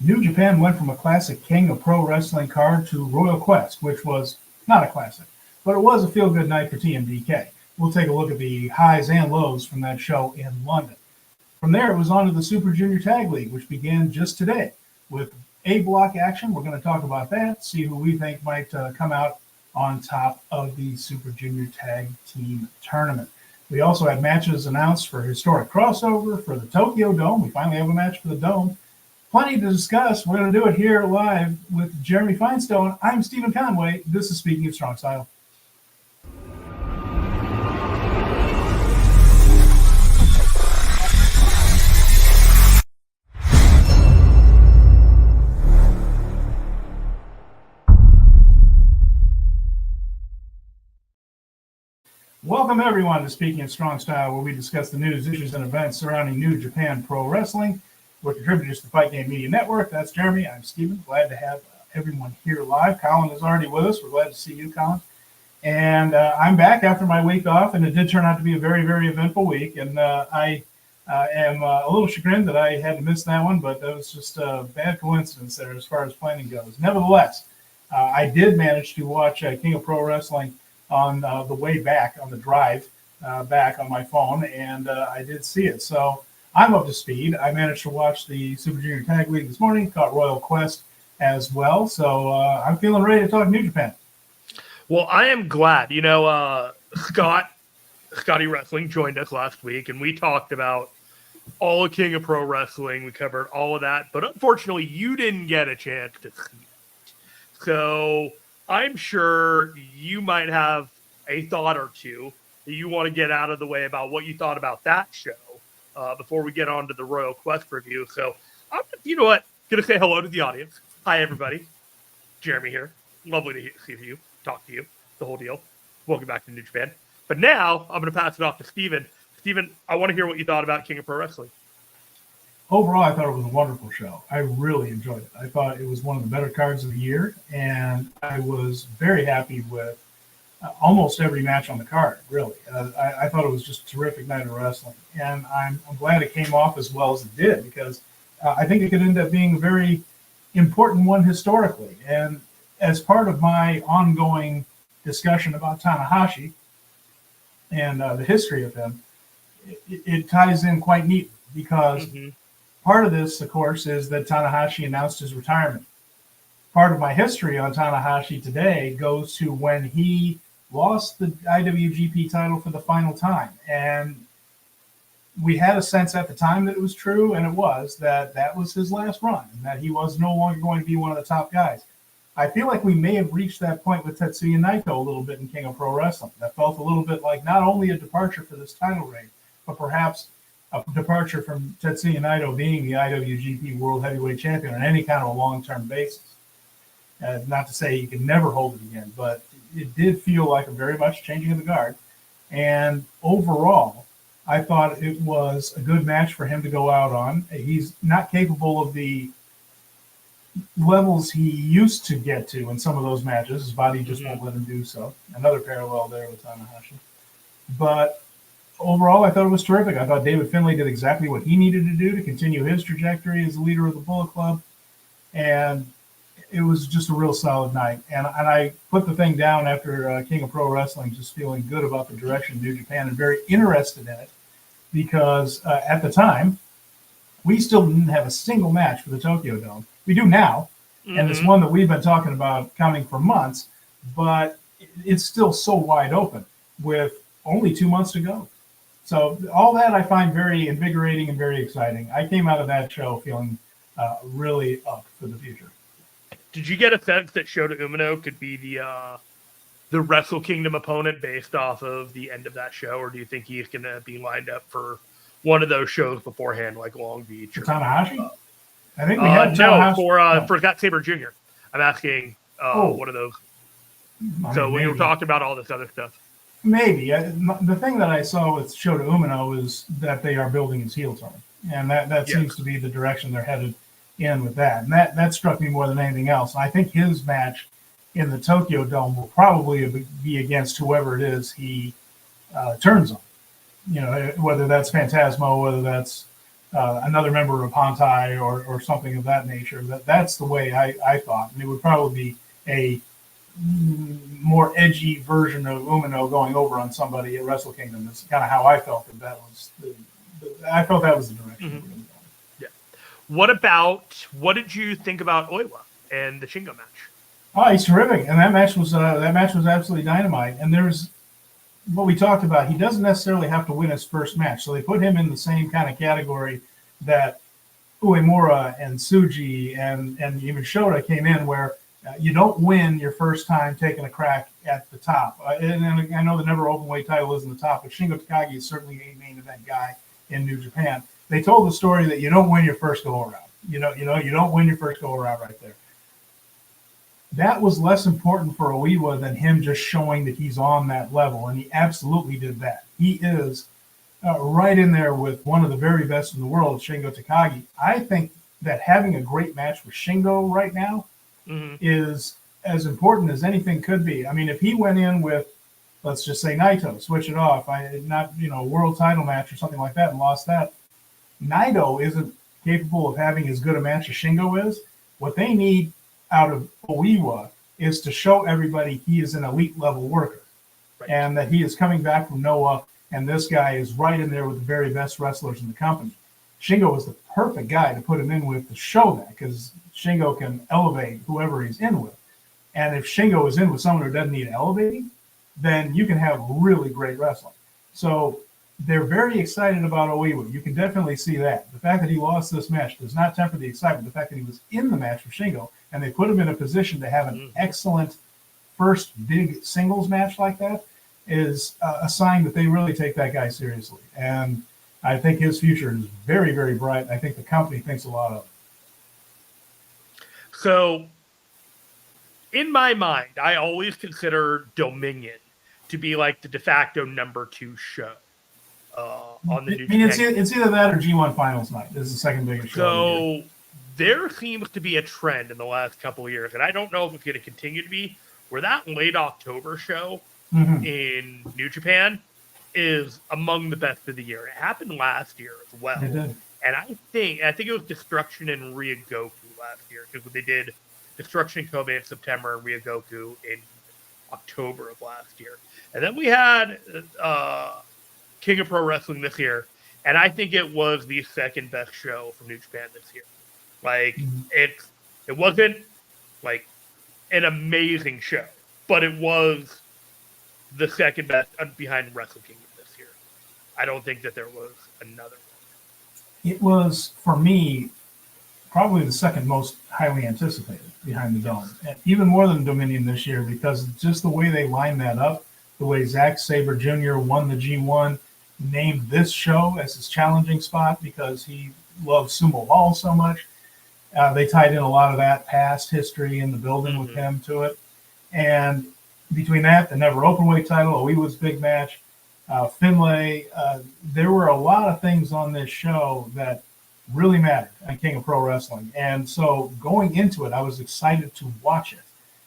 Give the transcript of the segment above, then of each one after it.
New Japan went from a classic King of Pro Wrestling card to Royal Quest, which was not a classic, but it was a feel-good night for TMDK. We'll take a look at the highs and lows from that show in London. From there, it was on to the Super Junior Tag League, which began just today with A-block action. We're going to talk about that, see who we think might come out on top of the Super Junior Tag Team Tournament. We also had matches announced for Historic Crossover, for the Tokyo Dome. We finally have a match for the Dome. Plenty to discuss. We're going to do it here live with Jeremy Finestone. I'm Stephen Conway. This is Speaking of Strong Style. Welcome, everyone, to Speaking of Strong Style, where we discuss the news, issues, and events surrounding New Japan Pro Wrestling. We're contributors to the Fight Game Media Network. That's Jeremy. I'm Stephen. Glad to have everyone here live. Colin is already with us. We're glad to see you, Colin. And I'm back after my week off, and it did turn out to be a very, very eventful week. And I am a little chagrined that I had to miss that one, but that was just a bad coincidence there as far as planning goes. Nevertheless, I did manage to watch King of Pro Wrestling on the way back, on the drive back on my phone, and I did see it. So I'm up to speed. I managed to watch the Super Junior Tag League this morning, caught Royal Quest as well. So I'm feeling ready to talk New Japan. Well, I am glad. You know, Scotty Wrestling joined us last week, and we talked about all of King of Pro Wrestling. We covered all of that, but unfortunately, you didn't get a chance to see it. So I'm sure you might have a thought or two that you want to get out of the way about what you thought about that show before we get on to the Royal Quest review. So, you know what? Going to say hello to the audience. Hi, everybody. Jeremy here. Lovely to see you, talk to you, the whole deal. Welcome back to New Japan. But now I'm going to pass it off to Steven. Steven, I want to hear what you thought about King of Pro Wrestling. Overall, I thought it was a wonderful show. I really enjoyed it. I thought it was one of the better cards of the year, and I was very happy with almost every match on the card, really. I thought it was just a terrific night of wrestling, and I'm glad it came off as well as it did, because I think it could end up being a very important one historically. And as part of my ongoing discussion about Tanahashi and the history of him, it ties in quite neatly, because part of this, of course, is that Tanahashi announced his retirement. Part of my history on Tanahashi today goes to when he lost the IWGP title for the final time. And we had a sense at the time that it was true, and it was, that was his last run, and that he was no longer going to be one of the top guys. I feel like we may have reached that point with Tetsuya Naito a little bit in King of Pro Wrestling. That felt a little bit like not only a departure for this title reign, but perhaps a departure from Tetsuya Naito being the IWGP World Heavyweight Champion on any kind of a long-term basis. Not to say he can never hold it again, but it did feel like a very much changing of the guard. And overall, I thought it was a good match for him to go out on. He's not capable of the levels he used to get to in some of those matches. His body just won't let him do so. Another parallel there with Tanahashi. But overall, I thought it was terrific. I thought David Finlay did exactly what he needed to do to continue his trajectory as the leader of the Bullet Club. And it was just a real solid night. And I put the thing down after King of Pro Wrestling, just feeling good about the direction of New Japan and very interested in it, because at the time, we still didn't have a single match for the Tokyo Dome. We do now, and it's one that we've been talking about coming for months, but it's still so wide open with only 2 months to go. So all that I find very invigorating and very exciting. I came out of that show feeling really up for the future. Did you get a sense that Shota Umino could be the WrestleKingdom opponent based off of the end of that show, or do you think he's going to be lined up for one of those shows beforehand, like Long Beach? Or Tanahashi? I think we had Tanahashi. For Zack Sabre Jr. I'm asking one of those. So we were talking about all this other stuff. Maybe. The thing that I saw with Shota Umino is that they are building his heel turn, and that seems to be the direction they're headed in with that. And that struck me more than anything else. And I think his match in the Tokyo Dome will probably be against whoever it is he turns on. You know, whether that's Phantasmo, whether that's another member of Hantai or something of that nature. That's the way I thought. And it would probably be a more edgy version of Umino going over on somebody at Wrestle Kingdom. That's kind of how I felt that was. I felt that was the direction we were going. Yeah. What did you think about Oiwa and the Shingo match? Oh, he's terrific, and that match was absolutely dynamite. And there's what we talked about. He doesn't necessarily have to win his first match, so they put him in the same kind of category that Uemura and Tsuji and even Shota came in, where you don't win your first time taking a crack at the top. And I know the never openweight title isn't the top, but Shingo Takagi is certainly a main event guy in New Japan. They told the story that you don't win your first go around. You don't win your first go around right there. That was less important for Oiwa than him just showing that he's on that level, and he absolutely did that. He is right in there with one of the very best in the world, Shingo Takagi. I think that having a great match with Shingo right now is as important as anything could be. I mean, if he went in with, let's just say Naito, switch it off, world title match or something like that, and lost that, Naito isn't capable of having as good a match as Shingo is. What they need out of Oiwa is to show everybody he is an elite level worker, right, and that he is coming back from Noah, and this guy is right in there with the very best wrestlers in the company. Shingo was the perfect guy to put him in with to show that, because Shingo can elevate whoever he's in with. And if Shingo is in with someone who doesn't need elevating, then you can have really great wrestling. So they're very excited about Oiwa. You can definitely see that. The fact that he lost this match does not temper the excitement. The fact that he was in the match with Shingo, and they put him in a position to have an excellent first big singles match like that, is a sign that they really take that guy seriously. And I think his future is very, very bright. I think the company thinks a lot of it. So, in my mind, I always consider Dominion to be like the de facto number 2 show on the New Japan. It's either that or G1 Finals Night. This is the second biggest show. So there seems to be a trend in the last couple of years, and I don't know if it's going to continue to be, where that late October show in New Japan is among the best of the year. It happened last year as well. It did. And I think it was Destruction and Ryogoku last year, because they did Destruction in Kobe in September and Ryogoku in October of last year. And then we had King of Pro Wrestling this year, and I think it was the second best show from New Japan this year. Like, it wasn't like an amazing show, but it was the second best behind WrestleKingdom this year. I don't think that there was another one. It was, for me, probably the second most highly anticipated behind the Dome, and even more than Dominion this year, because just the way they lined that up, the way Zack Sabre Jr. won the G1, named this show as his challenging spot because he loves Sumo Hall so much. They tied in a lot of that past history in the building with him to it. And between that, the never openweight title, Oiwa's big match, Finlay, there were a lot of things on this show that really mattered on King of Pro Wrestling. And so going into it, I was excited to watch it,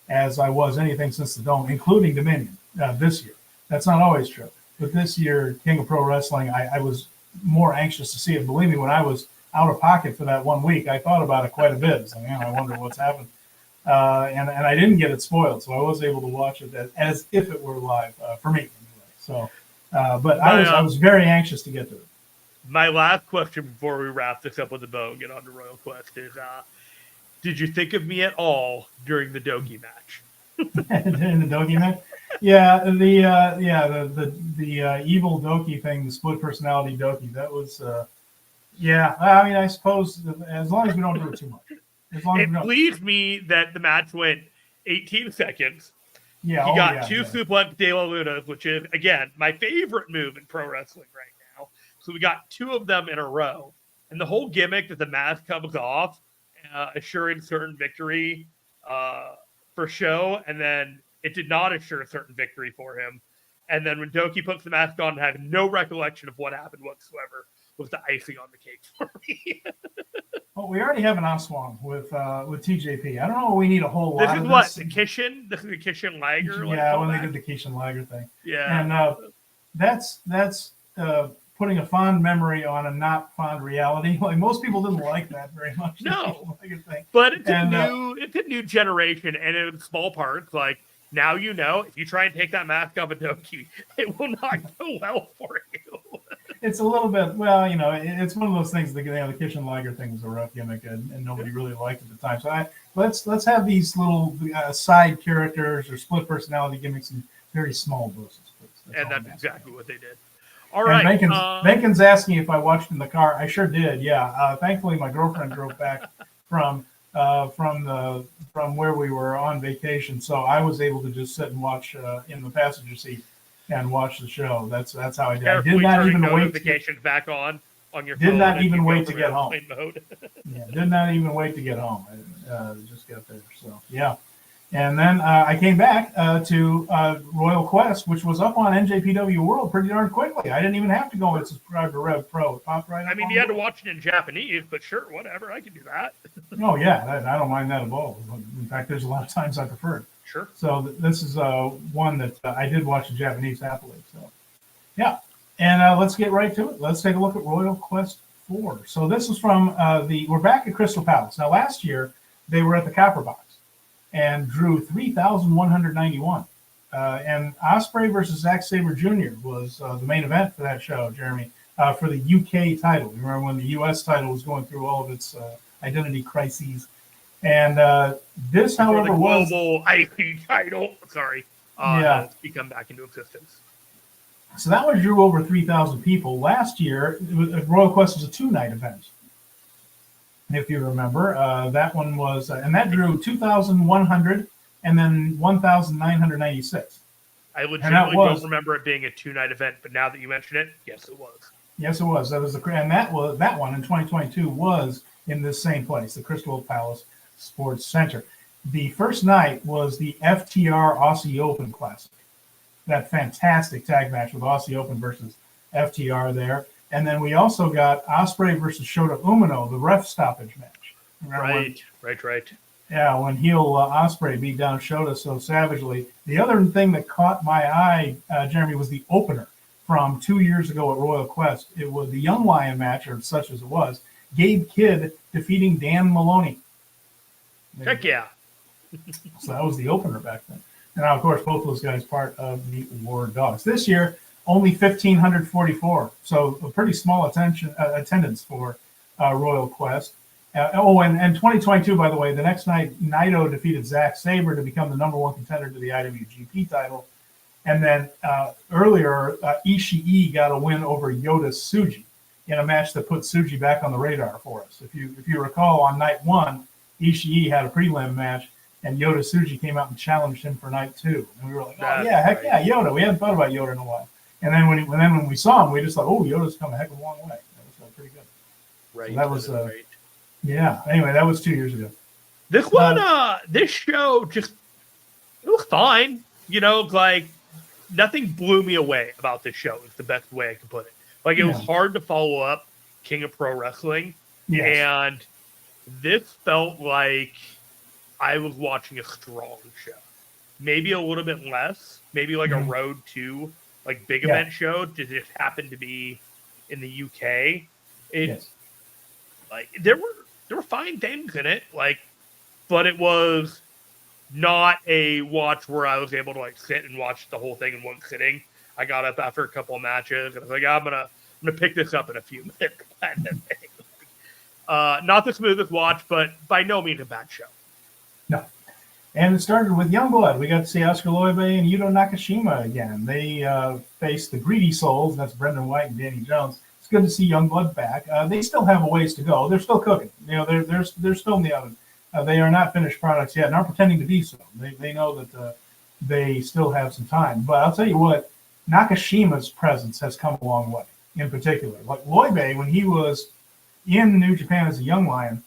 as I was anything since the Dome, including Dominion this year. That's not always true. But this year, King of Pro Wrestling, I was more anxious to see it. Believe me, when I was out of pocket for that 1 week, I thought about it quite a bit. So, man, I wonder what's happened. And I didn't get it spoiled, so I was able to watch it as if it were live for me anyway. So, but I was very anxious to get to it. My last question before we wrap this up with the bow and get on to Royal Quest is, did you think of me at all during the Doki match? During the Doki match? Yeah, the evil Doki thing, the split personality Doki, that was, I mean, I suppose as long as we don't do it too much. It pleased me that the match went 18 seconds. Yeah, he got two suplex de la Lunas, which is, again, my favorite move in pro wrestling right now. So we got 2 of them in a row. And the whole gimmick that the mask comes off, assuring certain victory for Show, and then it did not assure a certain victory for him. And then when Doki puts the mask on and had no recollection of what happened whatsoever, was the icing on the cake for me. Well, we already have an Oswong with TJP. I don't know. We need a whole lot. This is what the Kishin. This is the Kishin Liger. Yeah, when they did the Kishin Liger thing. Yeah, and that's putting a fond memory on a not fond reality. Like most people didn't like that very much. No, I could think. but it's a new generation, and in small parts, like now if you try and take that mask off a Doki, it will not go well for you. It's a little bit, well, it's one of those things. The kitchen lager thing was a rough gimmick, and nobody really liked it at the time. So let's have these little side characters or split personality gimmicks in very small doses. That's exactly what they did. All right. Bacon's asking if I watched in the car. I sure did. Yeah. Thankfully, my girlfriend drove back from where we were on vacation, so I was able to just sit and watch in the passenger seat and watch the show. That's how I did. I did not even wait. Notifications back on your phone. Did not even wait to get home. Yeah, did not even wait to get home. I just got there. So yeah. And then I came back to Royal Quest, which was up on NJPW World pretty darn quickly. I didn't even have to go and subscribe to Rev Pro. It popped right up. I mean, you had to watch it in Japanese, but sure, whatever. I can do that. Oh, yeah. I don't mind that at all. In fact, there's a lot of times I prefer it. Sure. So this is one that I did watch in Japanese happily. So, yeah. And let's get right to it. Let's take a look at Royal Quest 4. So this is from we're back at Crystal Palace. Now, last year, they were at the Copper Box and drew 3,191. And Ospreay versus Zack Sabre Jr. was the main event for that show, Jeremy, for the UK title. You remember when the US title was going through all of its identity crises. And this, however, was... global IP title. Sorry. Become back into existence. So that one drew over 3,000 people. Last year, Royal Quest was a 2-night event. If you remember, that one was, and that drew 2,100 and then 1,996. I legitimately don't remember it being a 2-night event, but now that you mention it, yes, it was. Yes, it was. That was that one in 2022 was in this same place, the Crystal Palace Sports Center. The first night was the FTR Aussie Open Classic. That fantastic tag match with Aussie Open versus FTR there. And then we also got Ospreay versus Shota Umino, the ref stoppage match. Right. Yeah, when heel Ospreay beat down Shota so savagely. The other thing that caught my eye, Jeremy, was the opener from 2 years ago at Royal Quest. It was the Young Lion match, or such as it was. Gabe Kidd defeating Dan Maloney. Heck yeah. So that was the opener back then. And now, of course, both those guys part of the War Dogs. This year, only 1,544, so a pretty small attendance for Royal Quest. And 2022, by the way, the next night, Naito defeated Zack Sabre to become the #1 contender to the IWGP title. And then earlier, Ishii got a win over Yota Tsuji in a match that put Tsuji back on the radar for us. If you recall, on night 1, Ishii had a prelim match, and Yota Tsuji came out and challenged him for night 2. And we were like, heck yeah, Yota. We hadn't thought about Yota in a while. And then when we saw him, we just thought, oh, Yoda's come a heck of a long way. That was pretty good. Right. So that was right. Yeah. Anyway, that was 2 years ago. This one, this show it was fine. Like nothing blew me away about this show. Is the best way I can put it. Like it was hard to follow up King of Pro Wrestling, and this felt like I was watching a strong show. Maybe a little bit less. Maybe like a Road to like big event show. Did it happen to be in the UK? Like there were fine things in it, like, but it was not a watch where I was able to like sit and watch the whole thing in one sitting. I got up after a couple of matches and I was like, I'm gonna pick this up in a few minutes. Kind of thing. Not the smoothest watch, but by no means a bad show. No. And it started with Youngblood. We got to see Oscar Loibe and Yuto Nakashima again. They faced the Greedy Souls. That's Brendan White and Danny Jones. It's good to see Youngblood back. They still have a ways to go. They're still cooking. They're still in the oven. They are not finished products yet, and aren't pretending to be so. They know that they still have some time. But I'll tell you what, Nakashima's presence has come a long way, in particular. Like Loibe, when he was in New Japan as a young lion,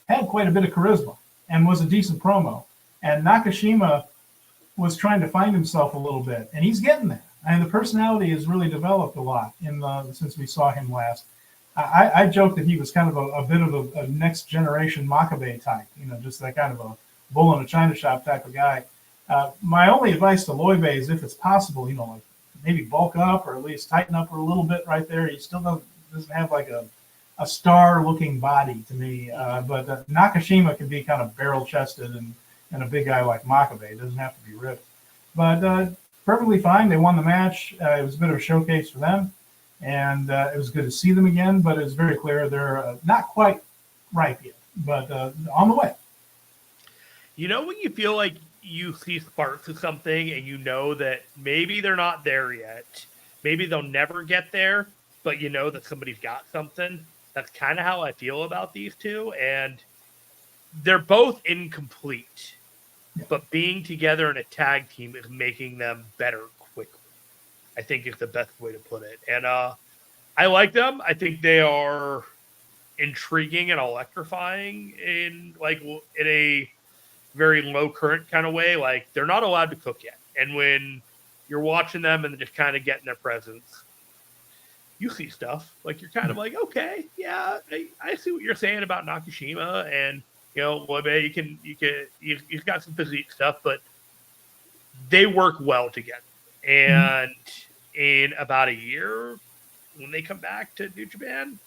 had quite a bit of charisma and was a decent promo. And Nakashima was trying to find himself a little bit, and he's getting there. And the personality has really developed a lot since we saw him last. I joked that he was kind of a bit of a next generation Makabe type, just that kind of a bull in a china shop type of guy. My only advice to Loibe is, if it's possible, like maybe bulk up or at least tighten up a little bit right there. He still doesn't have like a star-looking body to me. But Nakashima can be kind of barrel-chested and a big guy like Makabe. It doesn't have to be ripped. But perfectly fine. They won the match. It was a bit of a showcase for them. And it was good to see them again. But it was very clear they're not quite ripe yet, but on the way. You know when you feel like you see sparks of something and you know that maybe they're not there yet. Maybe they'll never get there, but you know that somebody's got something. That's kind of how I feel about these two. And they're both incomplete, but being together in a tag team is making them better quickly, I think is the best way to put it. And I like them. I think they are intriguing and electrifying in a very low current kind of way. Like, they're not allowed to cook yet. And when you're watching them and just kind of getting their presence, you see stuff. Like, you're kind of like, okay, yeah, I see what you're saying about Nakashima. And, you know, you've got some physique stuff, but they work well together. And in about a year, when they come back to New Japan,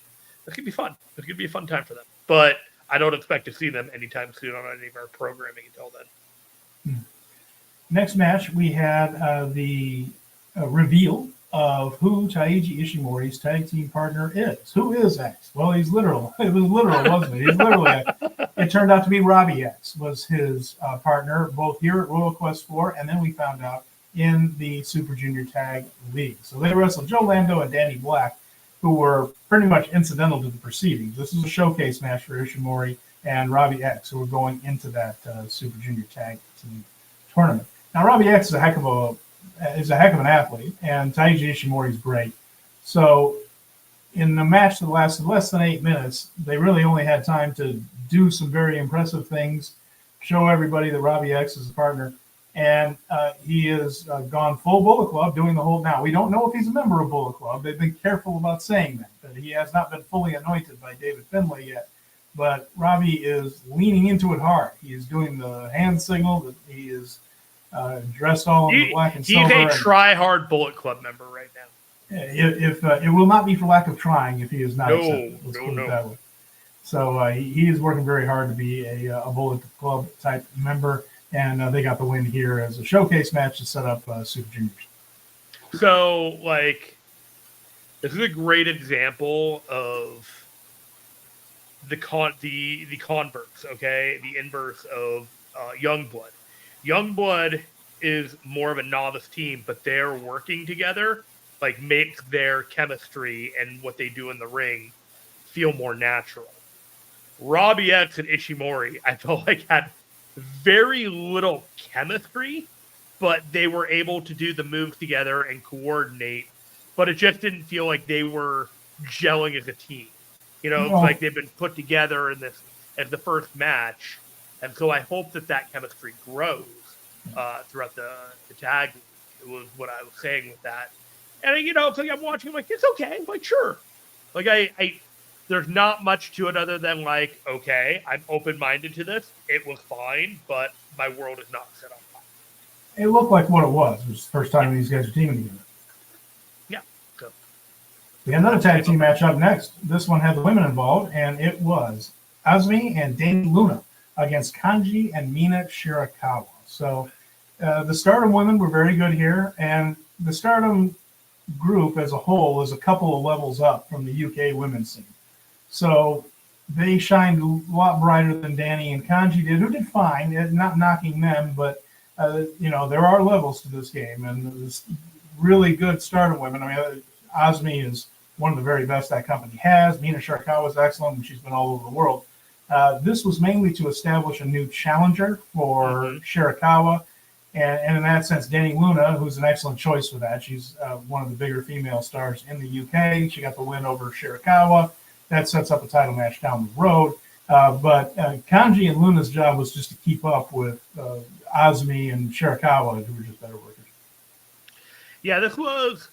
it's going to be fun. It's going to be a fun time for them. But I don't expect to see them anytime soon on any of our programming until then. Next match, we had the reveal of who Taiji Ishimori's tag team partner is. Who is X? Well, he's literal. It was literal, wasn't it? He's literally X. It turned out to be Robbie X was his partner, both here at Royal Quest 4, and then we found out in the Super Junior Tag League. So they wrestled Joe Lando and Danny Black, who were pretty much incidental to the proceedings. This is a showcase match for Ishimori and Robbie X, who were going into that Super Junior Tag Team tournament. Now, Robbie X is a heck of an athlete, and Taiji Ishimori is great. So, in the match that lasted less than 8 minutes, they really only had time to do some very impressive things, show everybody that Robbie X is a partner, and he has gone full Bullet Club, doing the whole. Now, we don't know if he's a member of Bullet Club. They've been careful about saying that he has not been fully anointed by David Finlay yet. But Robbie is leaning into it hard. He is doing the hand signal. That he is dressed all in the black and silver. He's a try-hard Bullet Club member right now. If it will not be for lack of trying if he is not accepted. Let's put it that way. So he is working very hard to be a Bullet Club type member. And they got the win here as a showcase match to set up Super Juniors. So, this is a great example of the converse, okay? The inverse of Youngblood. Youngblood is more of a novice team, but they're working together, makes their chemistry and what they do in the ring feel more natural. Robbie X and Ishimori, I felt like had very little chemistry, but they were able to do the moves together and coordinate, but it just didn't feel like they were gelling as a team. You know, it's like they've been put together in this as the first match, and so I hope that chemistry grows throughout the tag. It was what I was saying with that. And, you know, it's like I'm watching, it's okay. Sure. I there's not much to it other than okay, I'm open-minded to this. It was fine, but my world is not set on fire. It looked like what it was. It was the first time these guys were teaming together. Yeah. So. We had another tag team match up next. This one had the women involved, and it was Azumi and Dani Luna against Kanji and Mina Shirakawa. So the Stardom women were very good here, and the Stardom group as a whole is a couple of levels up from the UK women's scene. So they shined a lot brighter than Danny and Kanji did, who did fine, not knocking them, but, there are levels to this game, and this really good Stardom women. I mean, Azumi is one of the very best that company has. Mina Shirakawa is excellent, and she's been all over the world. This was mainly to establish a new challenger for Shirakawa, and in that sense, Dani Luna, who's an excellent choice for that. She's one of the bigger female stars in the UK. She got the win over Shirakawa. That sets up a title match down the road. But Kanji and Luna's job was just to keep up with Azumi and Shirakawa, who were just better workers. Yeah, this was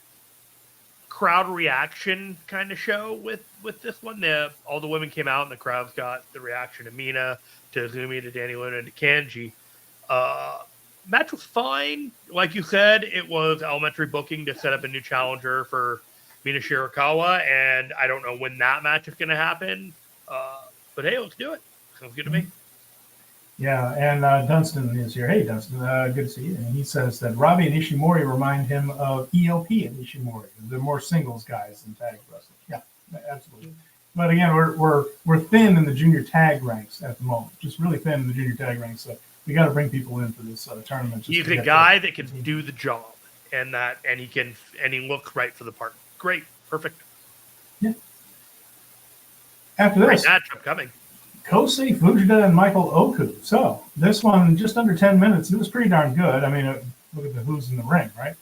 crowd reaction kind of show with this one. All the women came out and the crowds got the reaction to Mina, to Azumi, to Dani Luna, and to Kanji. Match was fine. Like you said, it was elementary booking to set up a new challenger for Mina Shirakawa, and I don't know when that match is going to happen. But hey, let's do it. Sounds good to me. Yeah, and Dunstan is here. Hey, Dunstan, good to see you. And he says that Robbie and Ishimori remind him of ELP and Ishimori. They're more singles guys than tag wrestlers. Yeah, absolutely. But again, we're thin in the junior tag ranks at the moment. Just really thin in the junior tag ranks. So we got to bring people in for this tournament. He's a guy that can do the job, and he looks right for the part. Great, perfect. Yeah. After this, great matchup coming. Kosei Fujita and Michael Oku. So this one, just under 10 minutes, it was pretty darn good. I mean, look at the who's in the ring, right?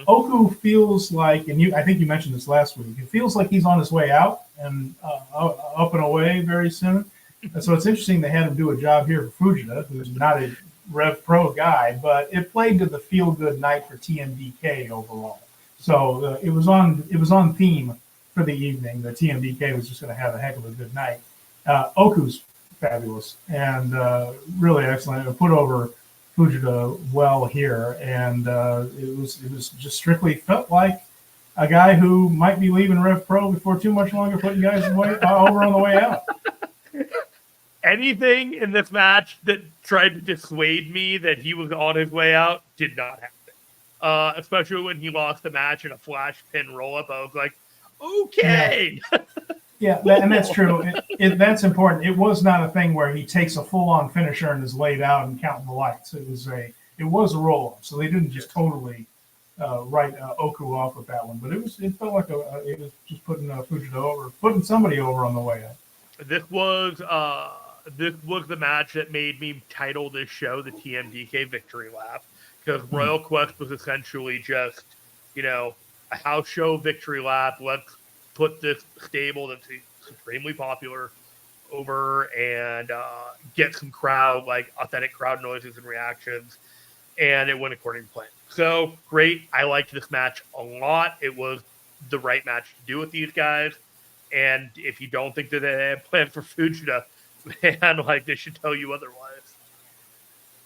Oku feels like, and I think you mentioned this last week, it feels like he's on his way out and up and away very soon. And so it's interesting they had him do a job here for Fujita, who's not a Rev Pro guy, but it played to the feel-good night for TMDK overall. So it was on theme for the evening. The TMDK was just going to have a heck of a good night. Oku's fabulous and really excellent. Put over Fujita well here, and it was just strictly felt like a guy who might be leaving Rev Pro before too much longer, putting guys over on the way out. Anything in this match that tried to dissuade me that he was on his way out did not happen. Especially when he lost the match in a flash pin roll-up. I was like, okay. Yeah, and that's true. That's important. It was not a thing where he takes a full-on finisher and is laid out and counting the lights. It was a roll-up, so they didn't just totally write Oku off with that one. But it felt like it was just putting Fujita over, putting somebody over on the way out. This was the match that made me title this show the TMDK Victory Lap, because Royal Quest was essentially just, a house show victory lap. Let's put this stable that's supremely popular over and get some authentic crowd noises and reactions, and it went according to plan. So great. I liked this match a lot. It was the right match to do with these guys. And if you don't think that they have plans for Fujita, man, they should tell you otherwise.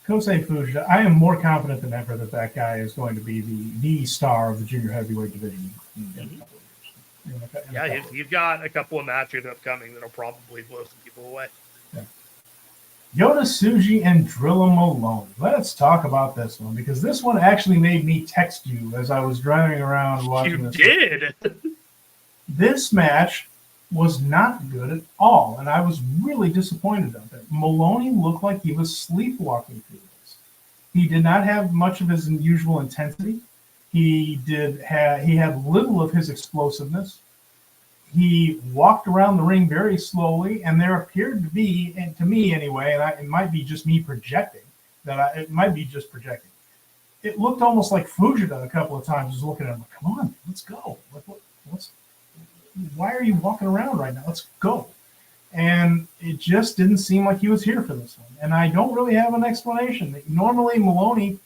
Kosei Fujita, I am more confident than ever that guy is going to be the star of the junior heavyweight division. He's got a couple of matches upcoming that'll probably blow some people away. Yeah. Yota Tsuji and Drilla Malone. Let's talk about this one, because this one actually made me text you as I was driving around watching this. You did? This match was not good at all, and I was really disappointed about that. Maloney looked like he was sleepwalking through this. He did not have much of his usual intensity. He had little of his explosiveness. He walked around the ring very slowly, and there appeared to be, and to me anyway, and it might be just me projecting, it looked almost like Fujita a couple of times was looking at him like, come on, let's go. Why are you walking around right now? Let's go. And it just didn't seem like he was here for this one. And I don't really have an explanation. Normally, Maloney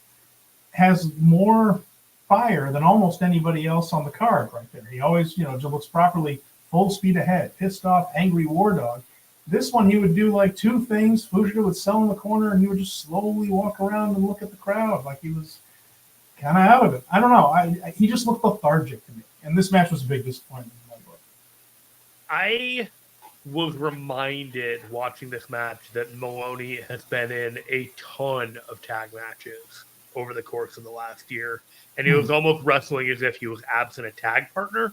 has more fire than almost anybody else on the card right there. He always, just looks properly full speed ahead, pissed off, angry war dog. This one, he would do like two things. Fujita would sell in the corner, and he would just slowly walk around and look at the crowd like he was kind of out of it. I don't know. He just looked lethargic to me. And this match was a big disappointment. I was reminded watching this match that Maloney has been in a ton of tag matches over the course of the last year, and he was almost wrestling as if he was absent a tag partner,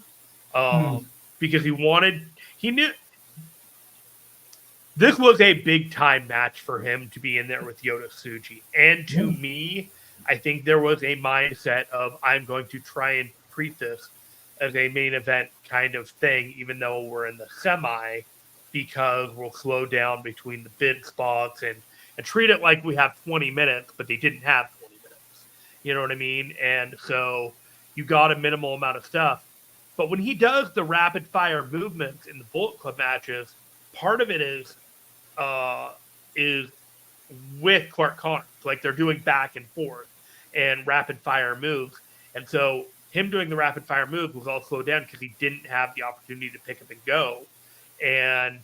because he knew this was a big time match for him to be in there with Yota Tsuji. And to me, I think there was a mindset of, I'm going to try and treat this as a main event kind of thing, even though we're in the semi, because we'll slow down between the bid spots and treat it like we have 20 minutes, but they didn't have 20 minutes. You know what I mean? And so you got a minimal amount of stuff. But when he does the rapid fire movements in the Bullet Club matches, part of it is with Clark Connors. Like, they're doing back and forth and rapid fire moves. And so him doing the rapid fire move was all slowed down because he didn't have the opportunity to pick up and go. And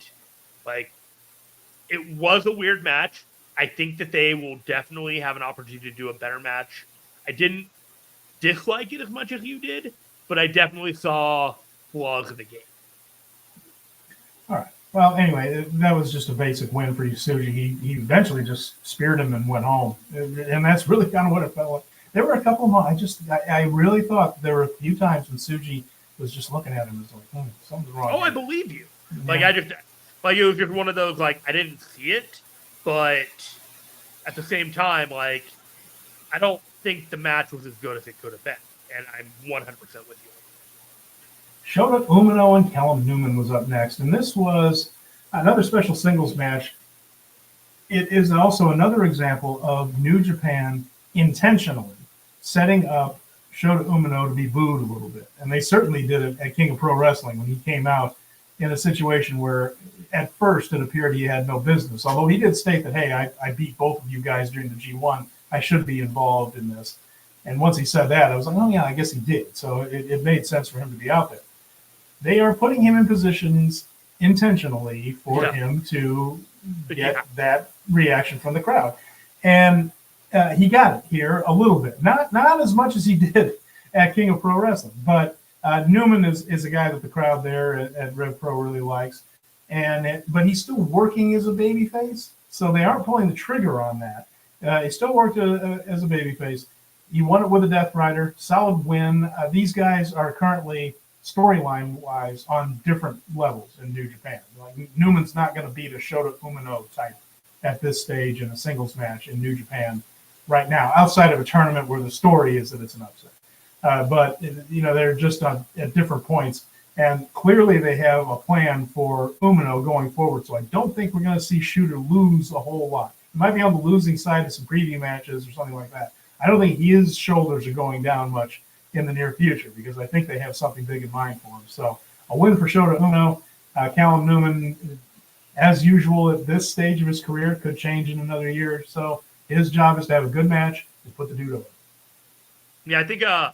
it was a weird match. I think that they will definitely have an opportunity to do a better match. I didn't dislike it as much as you did, but I definitely saw flaws in the game. All right. Well, anyway, that was just a basic win for Tsuji. He eventually just speared him and went home, and that's really kind of what it felt like. There were a couple of moments. I really thought there were a few times when Tsuji was just looking at him and was like, something's wrong. Oh, I believe you. Yeah. It was just one of those, like, I didn't see it, but at the same time, like, I don't think the match was as good as it could have been, and I'm 100% with you. Shota Umino and Callum Newman was up next, and this was another special singles match. It is also another example of New Japan intentionally setting up Shota Umino to be booed a little bit, and they certainly did it at King of Pro Wrestling when he came out in a situation where at first it appeared he had no business, although he did state that, hey, I beat both of you guys during the G1, I should be involved in this. And once he said that, I was like, oh yeah, I guess he did. So it made sense for him to be out there. They are putting him in positions intentionally for him to get that reaction from the crowd. And he got it here a little bit. Not as much as he did at King of Pro Wrestling, but Newman is a guy that the crowd there at Rev Pro really likes. But he's still working as a babyface, so they aren't pulling the trigger on that. He still worked as a babyface. He won it with a Death Rider, solid win. These guys are currently storyline-wise on different levels in New Japan. Like, Newman's not going to beat a Shota Umino type at this stage in a singles match in New Japan right now, outside of a tournament where the story is that it's an upset. But they're just at different points, and clearly they have a plan for Umino going forward. So I don't think we're going to see Shooter lose a whole lot. He might be on the losing side of some preview matches or something like that. I don't think his shoulders are going down much in the near future because I think they have something big in mind for him. So a win for Shota Umino. Callum Newman, as usual at this stage of his career, could change in another year or so. His job is to have a good match and put the dude over. Yeah, I think Shota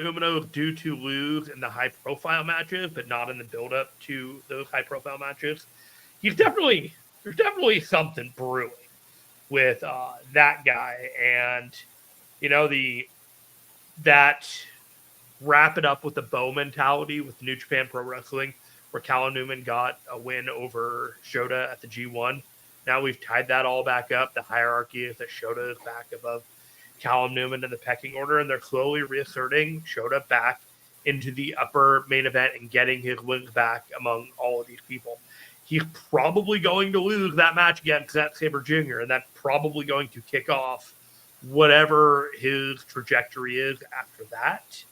Umino is due to lose in the high-profile matches, but not in the build-up to those high-profile matches. There's definitely something brewing with that guy, and that wrap it up with the bow mentality with New Japan Pro Wrestling, where Callum Newman got a win over Shota at the G1. Now we've tied that all back up. The hierarchy is that Shota is back above Callum Newman in the pecking order, and they're slowly reasserting Shota back into the upper main event and getting his wins back among all of these people. He's probably going to lose that match against Zack Sabre Jr., and that's probably going to kick off whatever his trajectory is after that.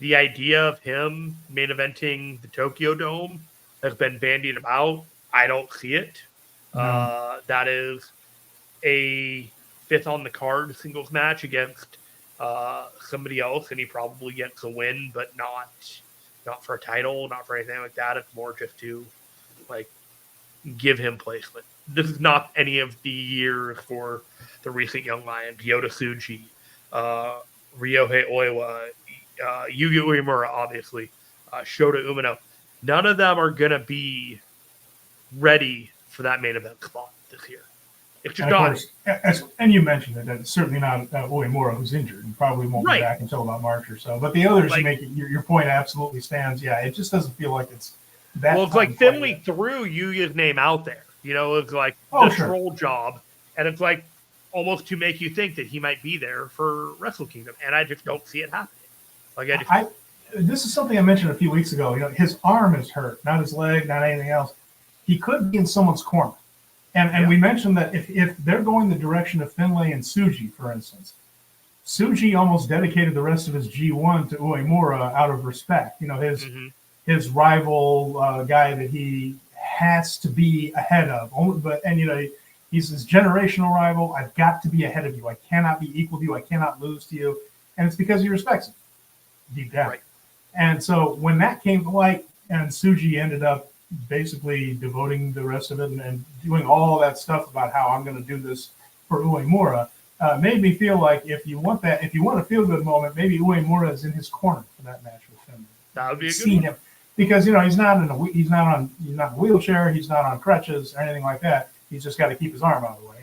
The idea of him main eventing the Tokyo Dome has been bandied about. I don't see it. No. That is a fifth on the card singles match against somebody else, and he probably gets a win, but not for a title, not for anything like that. It's more just to give him placement. This is not any of the years for the recent Young Lions, Yota Tsuji, Ryohei Oiwa, Yugi Uemura, obviously, Shota Umino. None of them are going to be ready for that main event spot this year. It's just not. And you mentioned it, that it's certainly not Uemura who's injured and probably won't be back until about March or so. But the others make it, your point absolutely stands. Yeah, it just doesn't feel like it's that. Well, it's like Finlay threw Yuya's name out there. It's like the troll job. And it's like almost to make you think that he might be there for WrestleKingdom. And I just don't see it happening. This is something I mentioned a few weeks ago. His arm is hurt, not his leg, not anything else. He could be in someone's corner. And we mentioned that if they're going the direction of Finlay and Tsuji, for instance, Tsuji almost dedicated the rest of his G1 to Uemura out of respect. His rival guy that he has to be ahead of. He's his generational rival. I've got to be ahead of you. I cannot be equal to you. I cannot lose to you. And it's because he respects him deep down. Right. And so when that came to light and Tsuji ended up basically devoting the rest of it and doing all that stuff about how I'm going to do this for Uemura, made me feel like if you want a feel-good moment, maybe Uemura is in his corner for that match with him. That would be a good one. Because he's not in a wheelchair, he's not on crutches or anything like that. He's just got to keep his arm out of the way.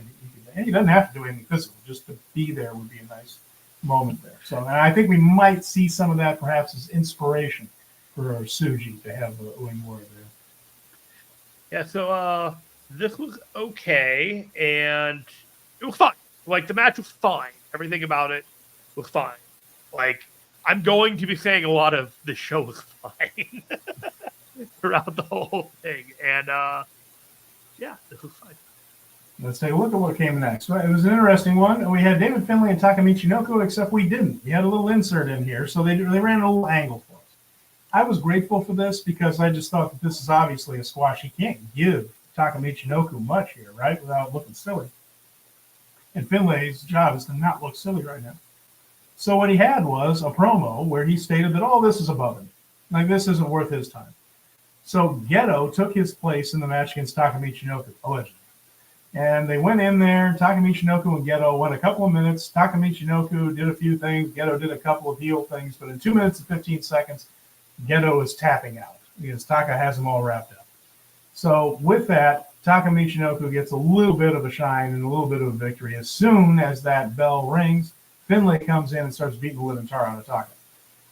And he doesn't have to do anything physical. Just to be there would be a nice moment there. So and I think we might see some of that perhaps as inspiration for Tsuji to have Uemura there. Yeah, so this was okay, and it was fine. Like, the match was fine. Everything about it was fine. Like, I'm going to be saying a lot of the show was fine throughout the whole thing. And, yeah, this was fine. Let's take a look at what came next. Well, it was an interesting one. We had David Finlay and Taka Michinoku, except we didn't. We had a little insert in here, so they ran a little angle for us. I was grateful for this because I just thought that this is obviously a squash. You can't give Taka Michinoku much here, right, without looking silly. And Finlay's job is to not look silly right now. So what he had was a promo where he stated that all this is above him. Like, this isn't worth his time. So Geto took his place in the match against Taka Michinoku, allegedly. And they went in there. Taka Michinoku and Geto went a couple of minutes. Taka Michinoku did a few things. Geto did a couple of heel things. But in 2 minutes and 15 seconds, Geto is tapping out because Taka has them all wrapped up. So with that, Taka Michinoku gets a little bit of a shine and a little bit of a victory. As soon as that bell rings, Finlay comes in and starts beating the living tar out of Taka.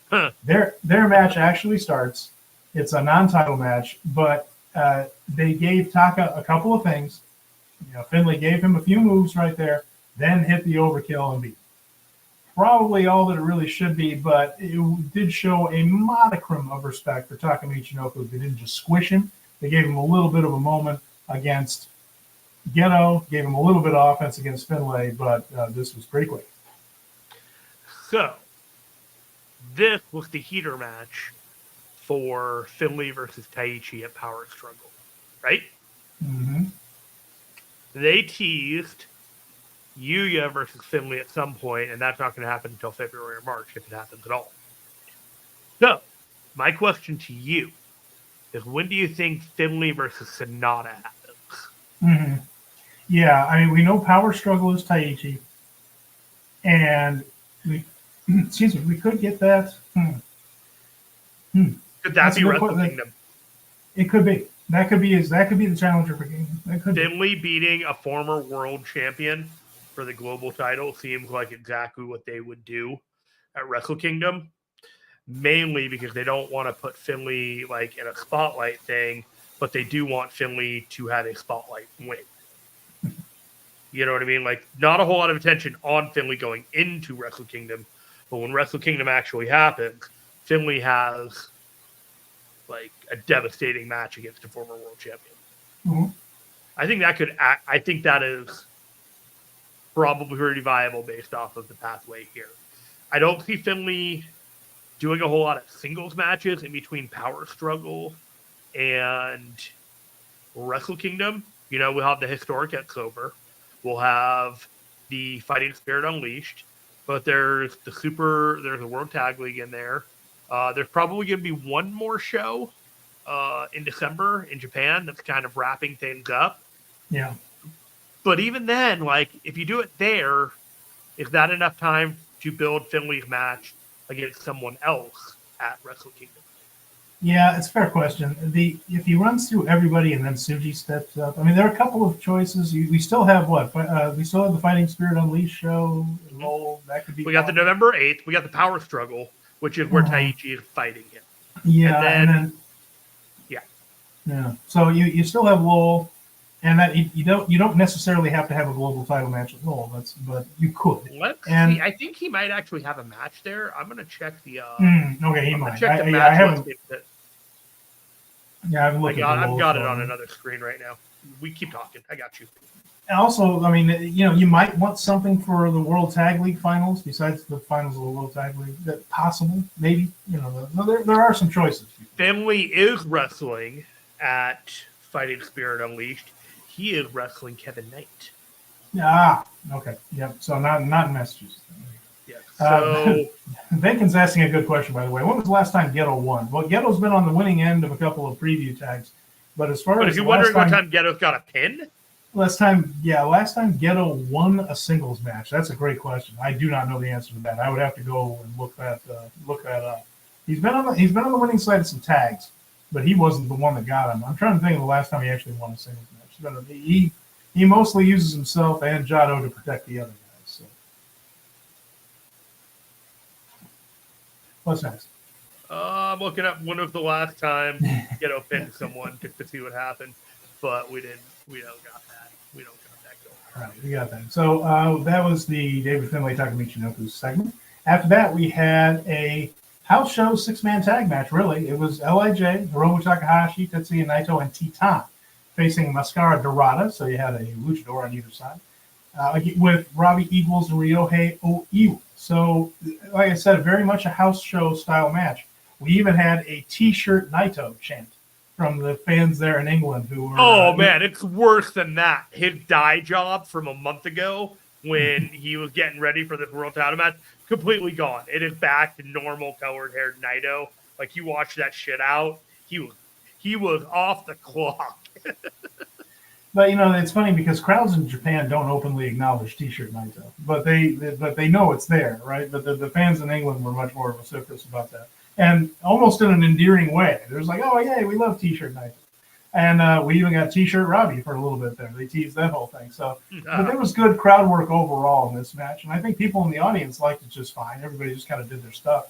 Huh. Their match actually starts. It's a non-title match, but they gave Taka a couple of things. Finlay gave him a few moves right there, then hit the overkill and beat. Probably all that it really should be, but it did show a modicum of respect for Taka Michinoku. They didn't just squish him. They gave him a little bit of a moment against Geto, gave him a little bit of offense against Finlay, but this was pretty quick. So, this was the heater match for Finlay versus Taichi at Power Struggle, right? Mm-hmm. They teased Yuya versus Finlay at some point, and that's not going to happen until February or March, if it happens at all. So, my question to you is, when do you think Finlay versus Sonata happens? Mm-hmm. Yeah, I mean, we know Power Struggle is Taichi, and we could get that. Could that be WrestleKingdom? It could be. That could be the challenger for Kingdom. That could Finlay beating a former world champion for the global title seems like exactly what they would do at WrestleKingdom. Mainly because they don't want to put Finlay like in a spotlight thing, but they do want Finlay to have a spotlight win. You know what I mean? Like, not a whole lot of attention on Finlay going into WrestleKingdom, but when WrestleKingdom actually happens, Finlay has like a devastating match against a former world champion. Mm-hmm. I think that is probably pretty viable based off of the pathway here. I don't see Finlay doing a whole lot of singles matches in between Power Struggle and WrestleKingdom. We'll have the Historic X over. We'll have the Fighting Spirit Unleashed. But there's a World Tag League in there. There's probably going to be one more show in December in Japan that's kind of wrapping things up. Yeah. But even then, like, if you do it there, is that enough time to build Finlay's match against someone else at WrestleKingdom? Yeah, it's a fair question. If he runs through everybody and then Tsuji steps up, I mean, there are a couple of choices. We still have what? We still have the Fighting Spirit Unleashed show. That could be. We got the November 8th. We got the Power Struggle, which is where Taichi is fighting him. Yeah, and then yeah. So you still have Lowell, and that you don't necessarily have to have a global title match with Lowell. But you could. Let's see. I think he might actually have a match there. I'm gonna check the. Okay, he might. Check the match. I haven't. Yeah, I've looked. I've got it on another screen right now. We keep talking. I got you. Also, I mean, you might want something for the World Tag League finals besides the finals of the World Tag League. That possible, maybe. There are some choices. Finlay is wrestling at Fighting Spirit Unleashed. He is wrestling Kevin Knight. Okay. Yep. So not in Massachusetts. Yeah. So Bacon's asking a good question, by the way. When was the last time Geto won? Well, Ghetto's been on the winning end of a couple of preview tags, but as far as if you're wondering what time Ghetto's got a pin, last time Geto won a singles match. That's a great question. I do not know the answer to that. I would have to go and look that up. He's been on the winning side of some tags, but he wasn't the one that got him. I'm trying to think of the last time he actually won a singles match. he mostly uses himself and Jado to protect the other guys. So. What's next? I'm looking up when was the last time pinned someone just to see what happened, but we don't got that. We don't got that going. All right, we got that. So that was the David Finlay Takamichi Noku segment. After that, we had a house show 6-man tag match, really. It was LIJ, Hiromu Takahashi, Tetsuya Naito, and Titan facing Mascara Dorada. So you had a luchador on either side. With Robbie Eagles and Ryohei Oiwa. So, like I said, very much a house show style match. We even had a T-shirt Naito chant from the fans there in England who were... Oh, man, it's worse than that. His dye job from a month ago when he was getting ready for this world title match, completely gone. It is back to normal colored-haired Naito. Like, you watch that shit out, he was off the clock. But it's funny because crowds in Japan don't openly acknowledge T-shirt Naito, but they know it's there, right? But the fans in England were much more vociferous about that, and almost in an endearing way. There's like, oh yeah, we love T-shirt Naito, and we even got T-shirt Robbie for a little bit there. They teased that whole thing. So, but there was good crowd work overall in this match, and I think people in the audience liked it just fine. Everybody just kind of did their stuff.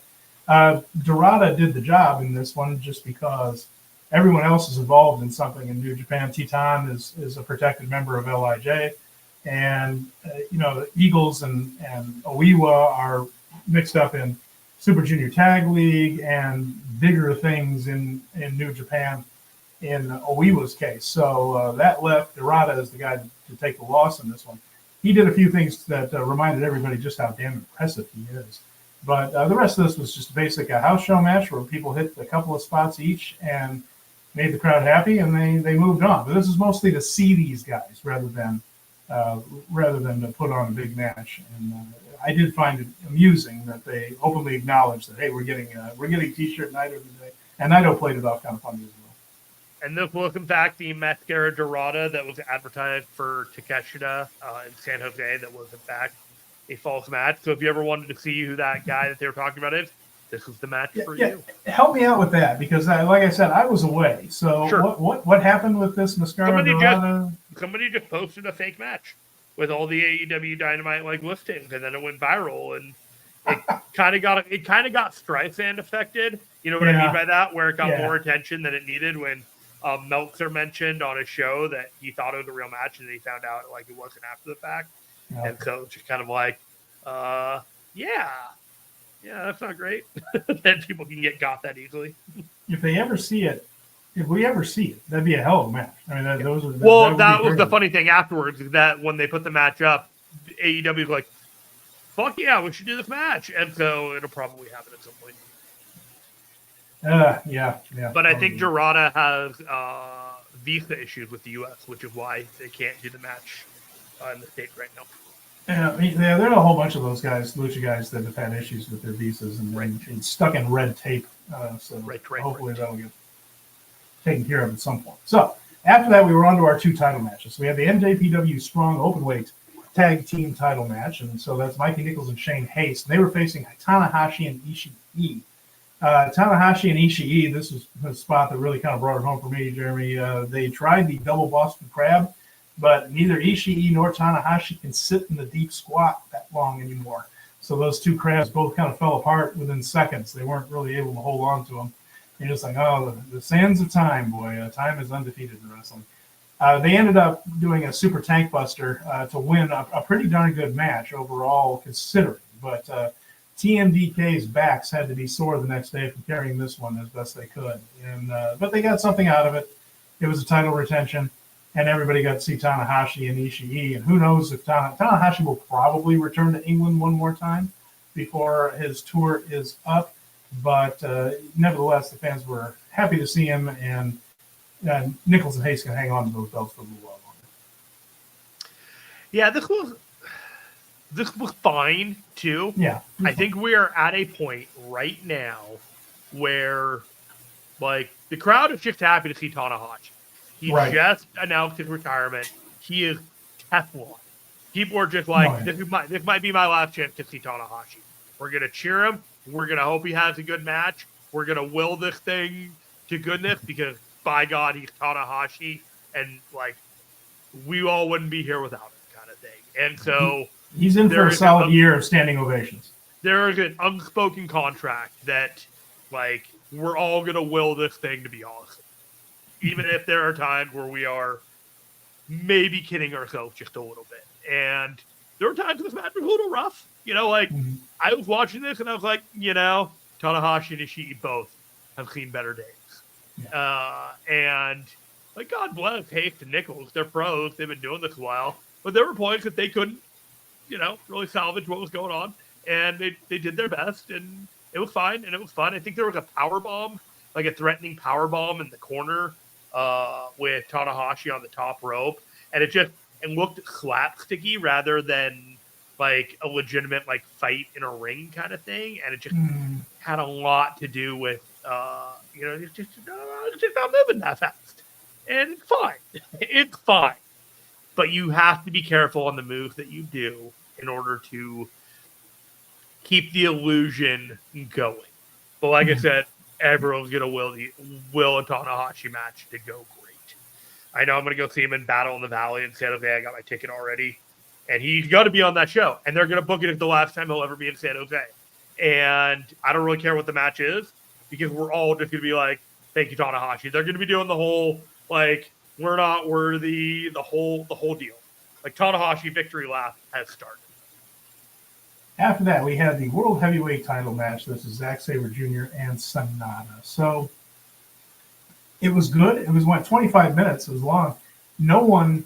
Dorada did the job in this one just because everyone else is involved in something in New Japan. Titan is a protected member of LIJ, and Eagles and Oiwa are mixed up in Super Junior Tag League and bigger things in New Japan in Oiwa's case. So that left Dorada as the guy to take the loss in this one. He did a few things that reminded everybody just how damn impressive he is. But the rest of this was just basic a house show match where people hit a couple of spots each and made the crowd happy, and they moved on. But this is mostly to see these guys rather than to put on a big match. And I did find it amusing that they openly acknowledged that, hey, we're getting T-shirt Naito today, and Naito played it off kind of funny as well. And this was in fact the Mascara Dorada that was advertised for Takeshita in San Jose. That was in fact a false match. So if you ever wanted to see who that guy that they were talking about is, this was the match for you. Help me out with that because, like I said, I was away. So sure. What happened with this Mascara Dorada? Somebody just posted a fake match with all the AEW Dynamite listings, and then it went viral, and it kind of got Streisand affected. You know what I mean by that, where it got more attention than it needed when Meltzer mentioned on a show that he thought it was a real match, and then he found out it wasn't after the fact, and so it's just kind of like, yeah, that's not great. That people can get got that easily. If we ever see it, that'd be a hell of a match. I mean, that was the funny thing afterwards, is that when they put the match up, AEW was like, fuck yeah, we should do this match. And so it'll probably happen at some point. Yeah. But I think Dorada has visa issues with the U.S., which is why they can't do the match in the States right now. Yeah, there are a whole bunch of those guys, lucha guys, that have had issues with their visas and stuck in red tape. Hopefully that'll get taken care of at some point. So after that, we were on to our 2 title matches. We had the NJPW Strong Openweight Tag Team title match, and so that's Mikey Nichols and Shane Haste. They were facing Tanahashi and Ishii. Tanahashi and Ishii, this is a spot that really kind of brought it home for me, Jeremy. They tried the double Boston Crab, but neither Ishii nor Tanahashi can sit in the deep squat that long anymore. So those 2 crabs both kind of fell apart within seconds. They weren't really able to hold on to them. You're just like, oh, the sands of time, boy. Time is undefeated in wrestling. They ended up doing a super tank buster to win a pretty darn good match overall, considering. But TMDK's backs had to be sore the next day from carrying this one as best they could. But they got something out of it. It was a title retention. And everybody got to see Tanahashi and Ishii. And who knows if Tanahashi will probably return to England one more time before his tour is up. But nevertheless, the fans were happy to see him. And Nichols and Hayes can hang on to those belts for a little while longer. Yeah, this was fine, too. Yeah. I think we are at a point right now where, the crowd is just happy to see Tanahashi. He just announced his retirement. He is Teflon. People are just like, this might be my last chance to see Tanahashi. We're going to cheer him. We're going to hope he has a good match. We're going to will this thing to goodness because, by God, he's Tanahashi. And, we all wouldn't be here without him, kind of thing. And so he's in for a solid year of standing ovations. There is an unspoken contract that, like, we're all gonna will this thing to be awesome, even if there are times where we are maybe kidding ourselves just a little bit. And there were times this match was a little rough. I was watching this and I was like, Tanahashi and Ishii both have seen better days. Yeah. And, like, God bless Hayes and Nichols. They're pros. They've been doing this a while. But there were points that they couldn't, really salvage what was going on. And they did their best. And it was fine. And it was fun. I think there was a power bomb, like a threatening power bomb in the corner with Tanahashi on the top rope. And it looked slapsticky rather than like a legitimate like fight in a ring kind of thing, and it just had a lot to do with it's just not moving that fast, and it's fine. It's fine, but you have to be careful on the moves that you do in order to keep the illusion going. But like I said, everyone's gonna will a Tanahashi match to go great. I know I'm gonna go see him in Battle in the Valley and say, okay, I got my ticket already. And he's got to be on that show. And they're going to book it as the last time he'll ever be in San Jose. And I don't really care what the match is, because we're all just going to be like, thank you, Tanahashi. They're going to be doing the whole, like, we're not worthy, the whole deal. Like, Tanahashi victory lap has started. After that, we had the World Heavyweight title match. This is Zack Sabre Jr. and Sonata. So it was good. It was, 25 minutes. It was long. No one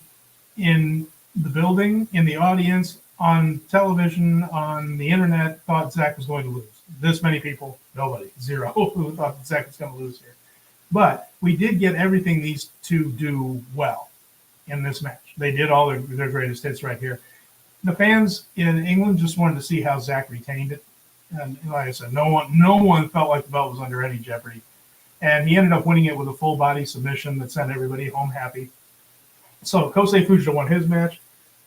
in the building, in the audience, on television, on the internet, thought Zack was going to lose. This many people, nobody, zero, who thought Zack was going to lose here. But we did get everything these two do well in this match. They did all their greatest hits right here. The fans in England just wanted to see how Zack retained it. And like I said, no one felt like the belt was under any jeopardy. And he ended up winning it with a full body submission that sent everybody home happy. So Kosei Fujita won his match.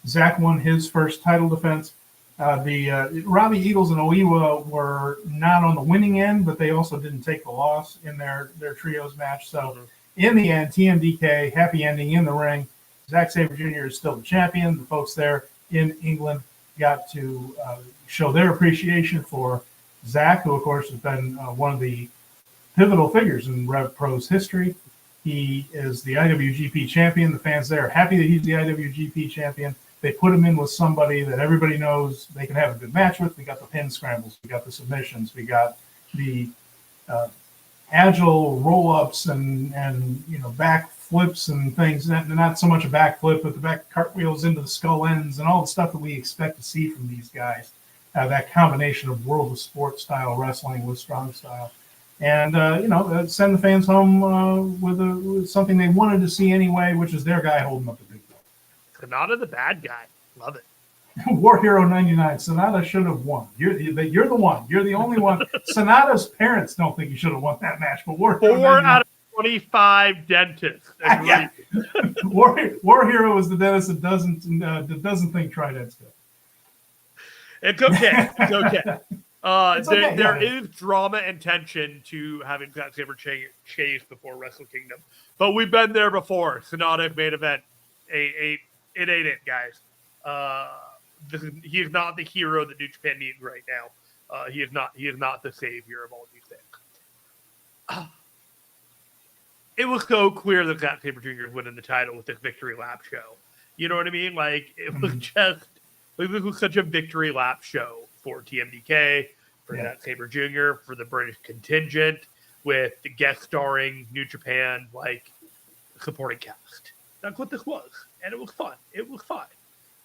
Zack won his first title defense. Robbie Eagles and Oiwa were not on the winning end, but they also didn't take the loss in their trios match. So in the end, TMDK, happy ending in the ring. Zack Sabre Jr. is still the champion. The folks there in England got to show their appreciation for Zack, who, of course, has been one of the pivotal figures in Rev Pro's history. He is the IWGP champion. The fans there are happy that he's the IWGP champion. They put him in with somebody that everybody knows they can have a good match with. We got the pin scrambles. We got the submissions. We got the agile roll-ups and back flips and things. Not so much a back flip, but the back cartwheels into the skull ends and all the stuff that we expect to see from these guys. That combination of World of Sport style wrestling with strong style. And, send the fans home with something they wanted to see anyway, which is their guy holding up the big belt. Sonata the bad guy. Love it. War Hero 99. Sonata should have won. You're the one. You're the only one. Sonata's parents don't think he should have won that match, but War Hero 4 out of 25 dentists. Yeah. War Hero is the dentist that doesn't think Trident's good. It's okay. It's okay. There yeah. is drama and tension to having Zack Sabre chase before WrestleKingdom, but we've been there before. Sonata main event. It ain't it, guys. He is not the hero that New Japan needs right now. He is not the savior of all these things. It was so clear that Zack Sabre Jr. is winning the title with this victory lap show. You know what I mean? Like, it was just, this was such a victory lap show for TMDK, for Zack Sabre Jr., for the British contingent, with the guest starring New Japan, like, supporting cast. That's what this was. And it was fun. It was fun.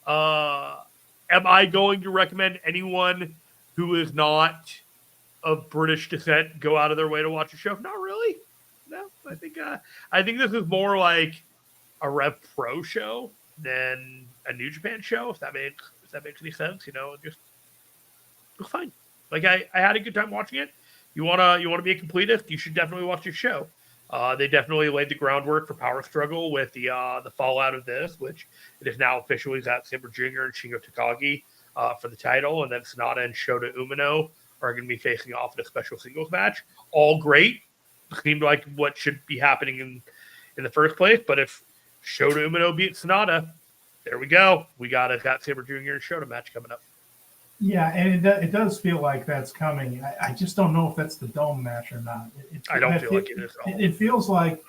Am I going to recommend anyone who is not of British descent go out of their way to watch a show? Not really. No, I think this is more like a Rev Pro show than a New Japan show. If that makes any sense, just it was fine. Like I had a good time watching it. You wanna be a completist? You should definitely watch this show. They definitely laid the groundwork for Power Struggle with the fallout of this, which it is now officially Zack Sabre Jr. and Shingo Takagi for the title, and then Sonata and Shota Umino are going to be facing off in a special singles match. All great. Seemed like what should be happening in the first place, but if Shota Umino beat Sonata. There we go. We got a Zack Sabre Jr. and Shota match coming up. Yeah, and it does feel like that's coming. I just don't know if that's the Dome match or not. I don't feel like it is at all. It feels like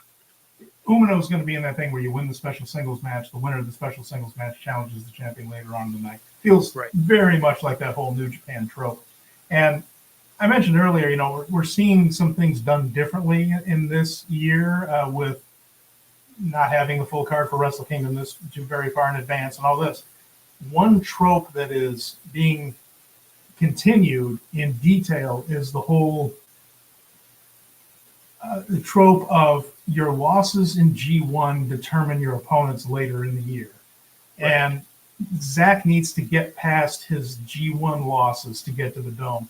Umino's going to be in that thing where you win the special singles match. The winner of the special singles match challenges the champion later on in the night. Feels very much like that whole New Japan trope. And I mentioned earlier, we're seeing some things done differently in this year with not having the full card for WrestleKingdom this too very far in advance and all this. One trope that is being continued in detail is the whole the trope of your losses in G1 determine your opponents later in the year. Right. And Zack needs to get past his G1 losses to get to the Dome.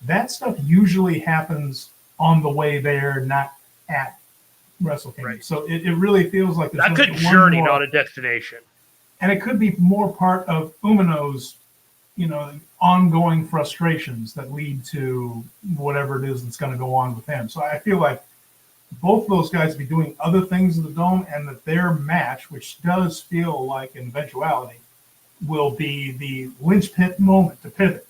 That stuff usually happens on the way there, not at WrestleKingdom. Right. So it really feels like that's a journey, not a destination. And it could be more part of Umino's, ongoing frustrations that lead to whatever it is that's going to go on with him. So I feel like both those guys be doing other things in the Dome, and that their match, which does feel like an eventuality, will be the linchpin moment to pivot.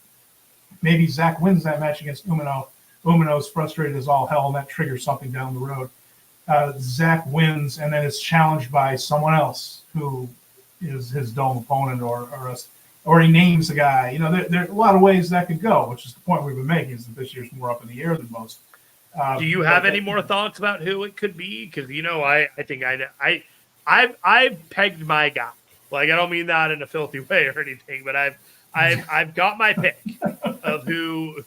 Maybe Zack wins that match against Umino. Umino's frustrated as all hell, and that triggers something down the road. Zack wins and then is challenged by someone else who is his Dome opponent, or he names the guy. There are a lot of ways that could go, which is the point we've been making, is that this year's more up in the air than most. Do you have any more thoughts about who it could be? Because I think I've pegged my guy. Like, I don't mean that in a filthy way or anything, but I've got my pick of who.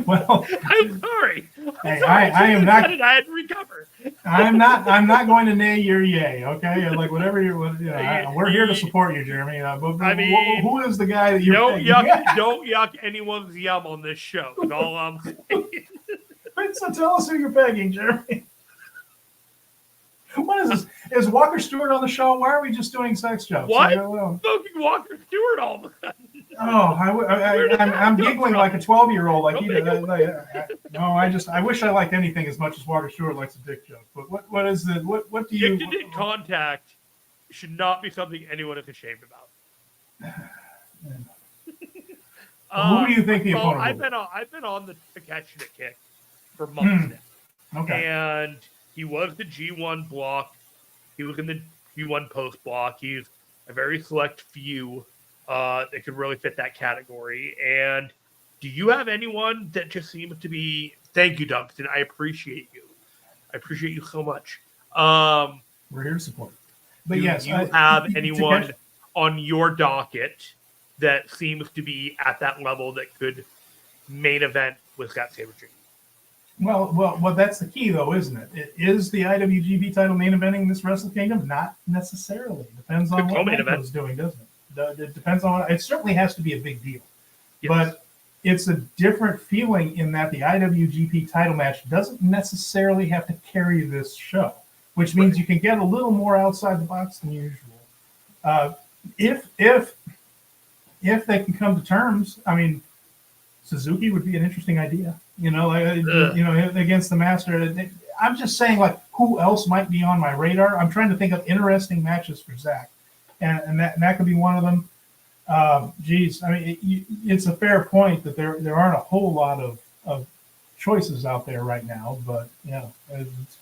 Well, I'm sorry. I am not. I had to recover. I'm not going to nay your yay. Okay, like whatever we're here to support you, Jeremy. But I mean, who is the guy that you're? Don't yuck anyone's yum on this show. That's all I'm saying. So tell us who you're pegging, Jeremy. What is this? Is Walker Stewart on the show? Why are we just doing sex jokes? What? Fucking Walker Stewart all of a sudden. Oh, I'm giggling like a 12-year-old. Like he did. No, I wish I liked anything as much as Walker Stewart likes a dick joke. But what is it? What do you? Dick-to-dick contact should not be something anyone is ashamed about. Who do you think the opponent? I've been on the Takeshita kick for months now. Okay. And he was the G1 block. He was in the G1 post block. He's a very select few that could really fit that category. And do you have anyone that just seems to be? Thank you, Dunstan. I appreciate you. I appreciate you so much. We're here to support. But do you have anyone on your docket that seems to be at that level that could main event with Zack Sabre Jr.? Well, that's the key, though, isn't it? Is the IWGP title main eventing this WrestleKingdom? Not necessarily. Depends on what Naito's doing, doesn't it? It depends on what. It certainly has to be a big deal. Yes. But it's a different feeling in that the IWGP title match doesn't necessarily have to carry this show, which means you can get a little more outside the box than usual. If they can come to terms, I mean, Suzuki would be an interesting idea. Against the Master. I'm just saying, like, who else might be on my radar? I'm trying to think of interesting matches for Zack, and that could be one of them. I mean, it's a fair point that there aren't a whole lot of choices out there right now, but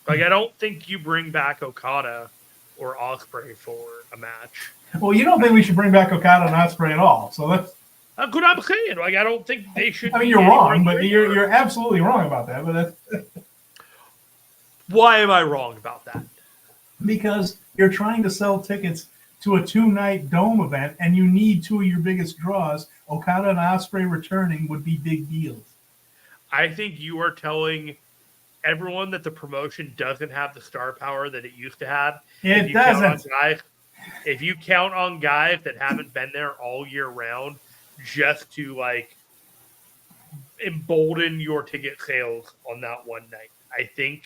I don't think you bring back Okada or Ospreay for a match. Well, you don't think we should bring back Okada and Ospreay at all, so that's. That's what I'm saying. Like, I don't think they should. I mean, you're wrong, but you're absolutely wrong about that. But that's why am I wrong about that? Because you're trying to sell tickets to a 2-night Dome event, and you need two of your biggest draws. Okada and Ospreay returning would be big deals. I think you are telling everyone that the promotion doesn't have the star power that it used to have. It doesn't. If you count on guys that haven't been there all year round, just to like embolden your ticket sales on that one night, I think.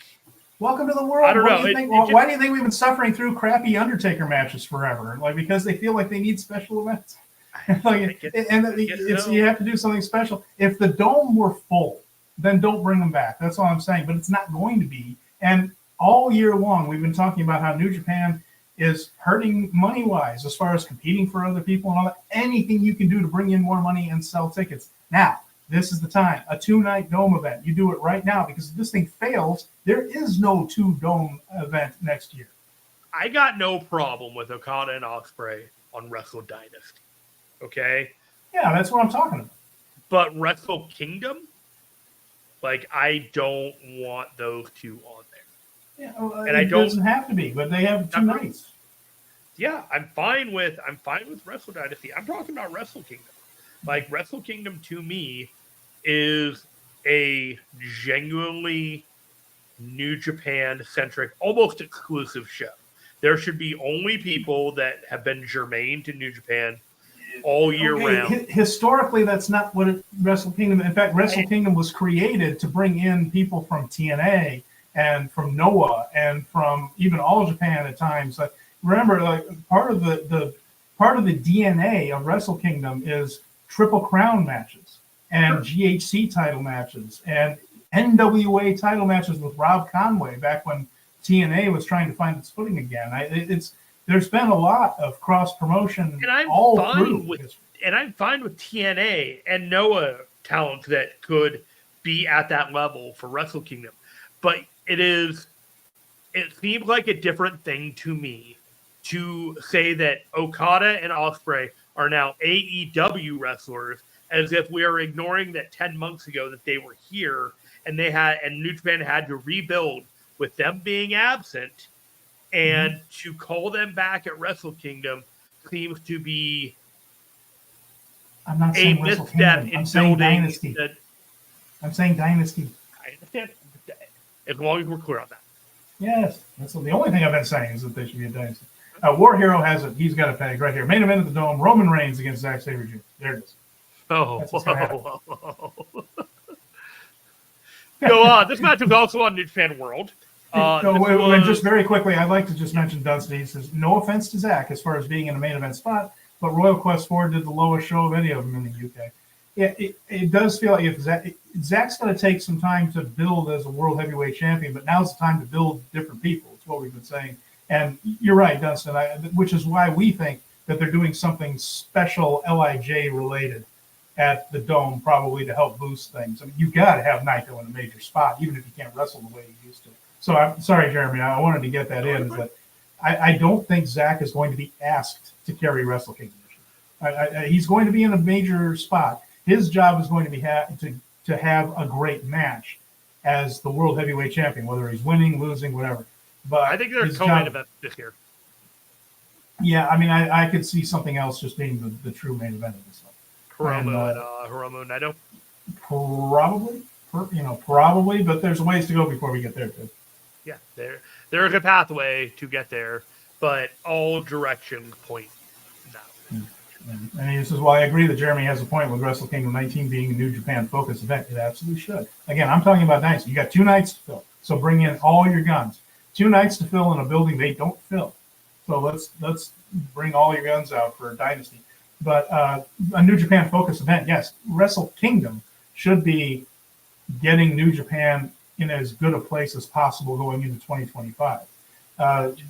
Welcome to the world. I don't know. Why do you think we've been suffering through crappy Undertaker matches forever? Like, because they feel like they need special events. You have to do something special. If the Dome were full, then don't bring them back. That's all I'm saying. But it's not going to be. And all year long, we've been talking about how New Japan is hurting money-wise as far as competing for other people and all that. Anything you can do to bring in more money and sell tickets. Now, this is the time. A 2-night dome event. You do it right now, because if this thing fails, there is no 2-dome event next year. I got no problem with Okada and Ospreay on Wrestle Dynasty. Okay? Yeah, that's what I'm talking about. But Wrestle Kingdom, like, I don't want those two on there. Yeah, well, and it doesn't have to be, but they have 2 nights. Yeah, I'm fine with Wrestle Dynasty. I'm talking about Wrestle Kingdom. Like, Wrestle Kingdom to me is a genuinely New Japan centric, almost exclusive show. There should be only people that have been germane to New Japan all year round. Historically, that's not what Wrestle Kingdom. In fact, Wrestle Kingdom was created to bring in people from TNA and from Noah and from even All Japan at times. Like, remember, like, part of the DNA of Wrestle Kingdom is Triple Crown matches and GHC title matches and NWA title matches with Rob Conway back when TNA was trying to find its footing again. There's been a lot of cross promotion all through. And I'm fine with TNA and Noah talent that could be at that level for Wrestle Kingdom, but it seems like a different thing to me to say that Okada and Ospreay are now AEW wrestlers, as if we are ignoring that 10 months ago that they were here and New Japan had to rebuild with them being absent, and to call them back at Wrestle Kingdom seems to be I'm not saying misstep in building. Dynasty. I'm saying Dynasty. I understand, as long as we're clear on that. Yes, that's the only thing I've been saying is that they should be a Dynasty. War Hero has it. He's got a tag right here. Main event at the Dome. Roman Reigns against Zack Sabre Jr. There it is. So this match was also on New Japan World. Just very quickly, I'd like to just mention Dusty. He says, no offense to Zach as far as being in a main event spot, but Royal Quest 4 did the lowest show of any of them in the UK. Yeah, it does feel like if Zach's going to take some time to build as a world heavyweight champion, but now's the time to build different people. It's what we've been saying. And you're right, Dustin, which is why we think that they're doing something special LIJ related at the Dome, probably to help boost things. I mean, you got to have Naito in a major spot, even if you can't wrestle the way you used to. So I'm sorry, Jeremy, I wanted to get that in. Is that I don't think Zach is going to be asked to carry Wrestle Kingdom. He's going to be in a major spot. His job is going to be to have a great match as the world heavyweight champion, whether he's winning, losing, whatever. But I think there's co-main event this year. Yeah, I mean, I could see something else just being the true main event of this one. Hiromu and Naito? Probably, but there's a ways to go before we get there, too. Yeah, there is a pathway to get there, but all directions point now. And this is why I agree that Jeremy has a point with Wrestle Kingdom 19 being a New Japan-focused event. It absolutely should. Again, I'm talking about Dynasty. You got 2 nights to fill, so bring in all your guns. 2 nights to fill in a building they don't fill. So let's bring all your guns out for Dynasty. But a New Japan focused event, yes. Wrestle Kingdom should be getting New Japan in as good a place as possible going into 2025.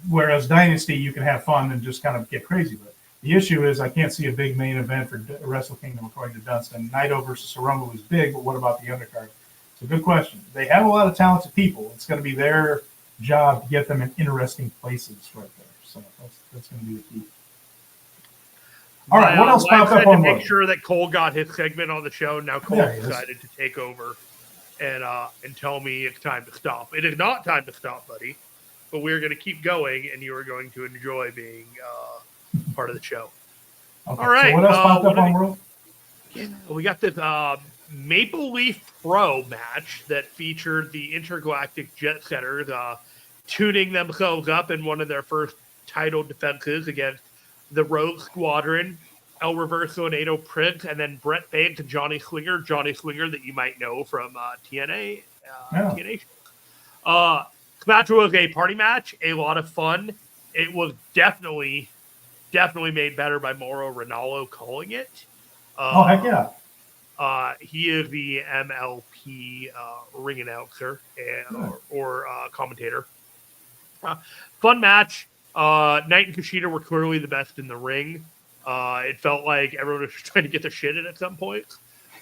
Whereas Dynasty, you can have fun and just kind of get crazy with it. The issue is I can't see a big main event for Wrestle Kingdom according to Dunstan. Naito versus Hiromu is big, but what about the undercard? It's a good question. They have a lot of talented people. It's going to be their job to get them in interesting places right there. So that's going to be the key. All right, what else popped up on make sure that Cole got his segment on the show. Now Cole decided to take over and tell me it's time to stop. It is not time to stop, buddy. But we're going to keep going, and you are going to enjoy being part of the show. Okay, all right. So what else popped up on World? We got this Maple Leaf Pro match that featured the Intergalactic Jet Setters tuning themselves up in one of their first title defenses against the Rogue Squadron, El Reverso and Ado Prince, and then Brett Bates and Johnny Swinger that you might know from TNA. TNA. This match was a party match, a lot of fun. It was definitely made better by Mauro Ranallo calling it. Heck yeah. He is the MLP ring announcer or commentator. Fun match. Knight and Kushida were clearly the best in the ring. It felt like everyone was trying to get their shit in at some point.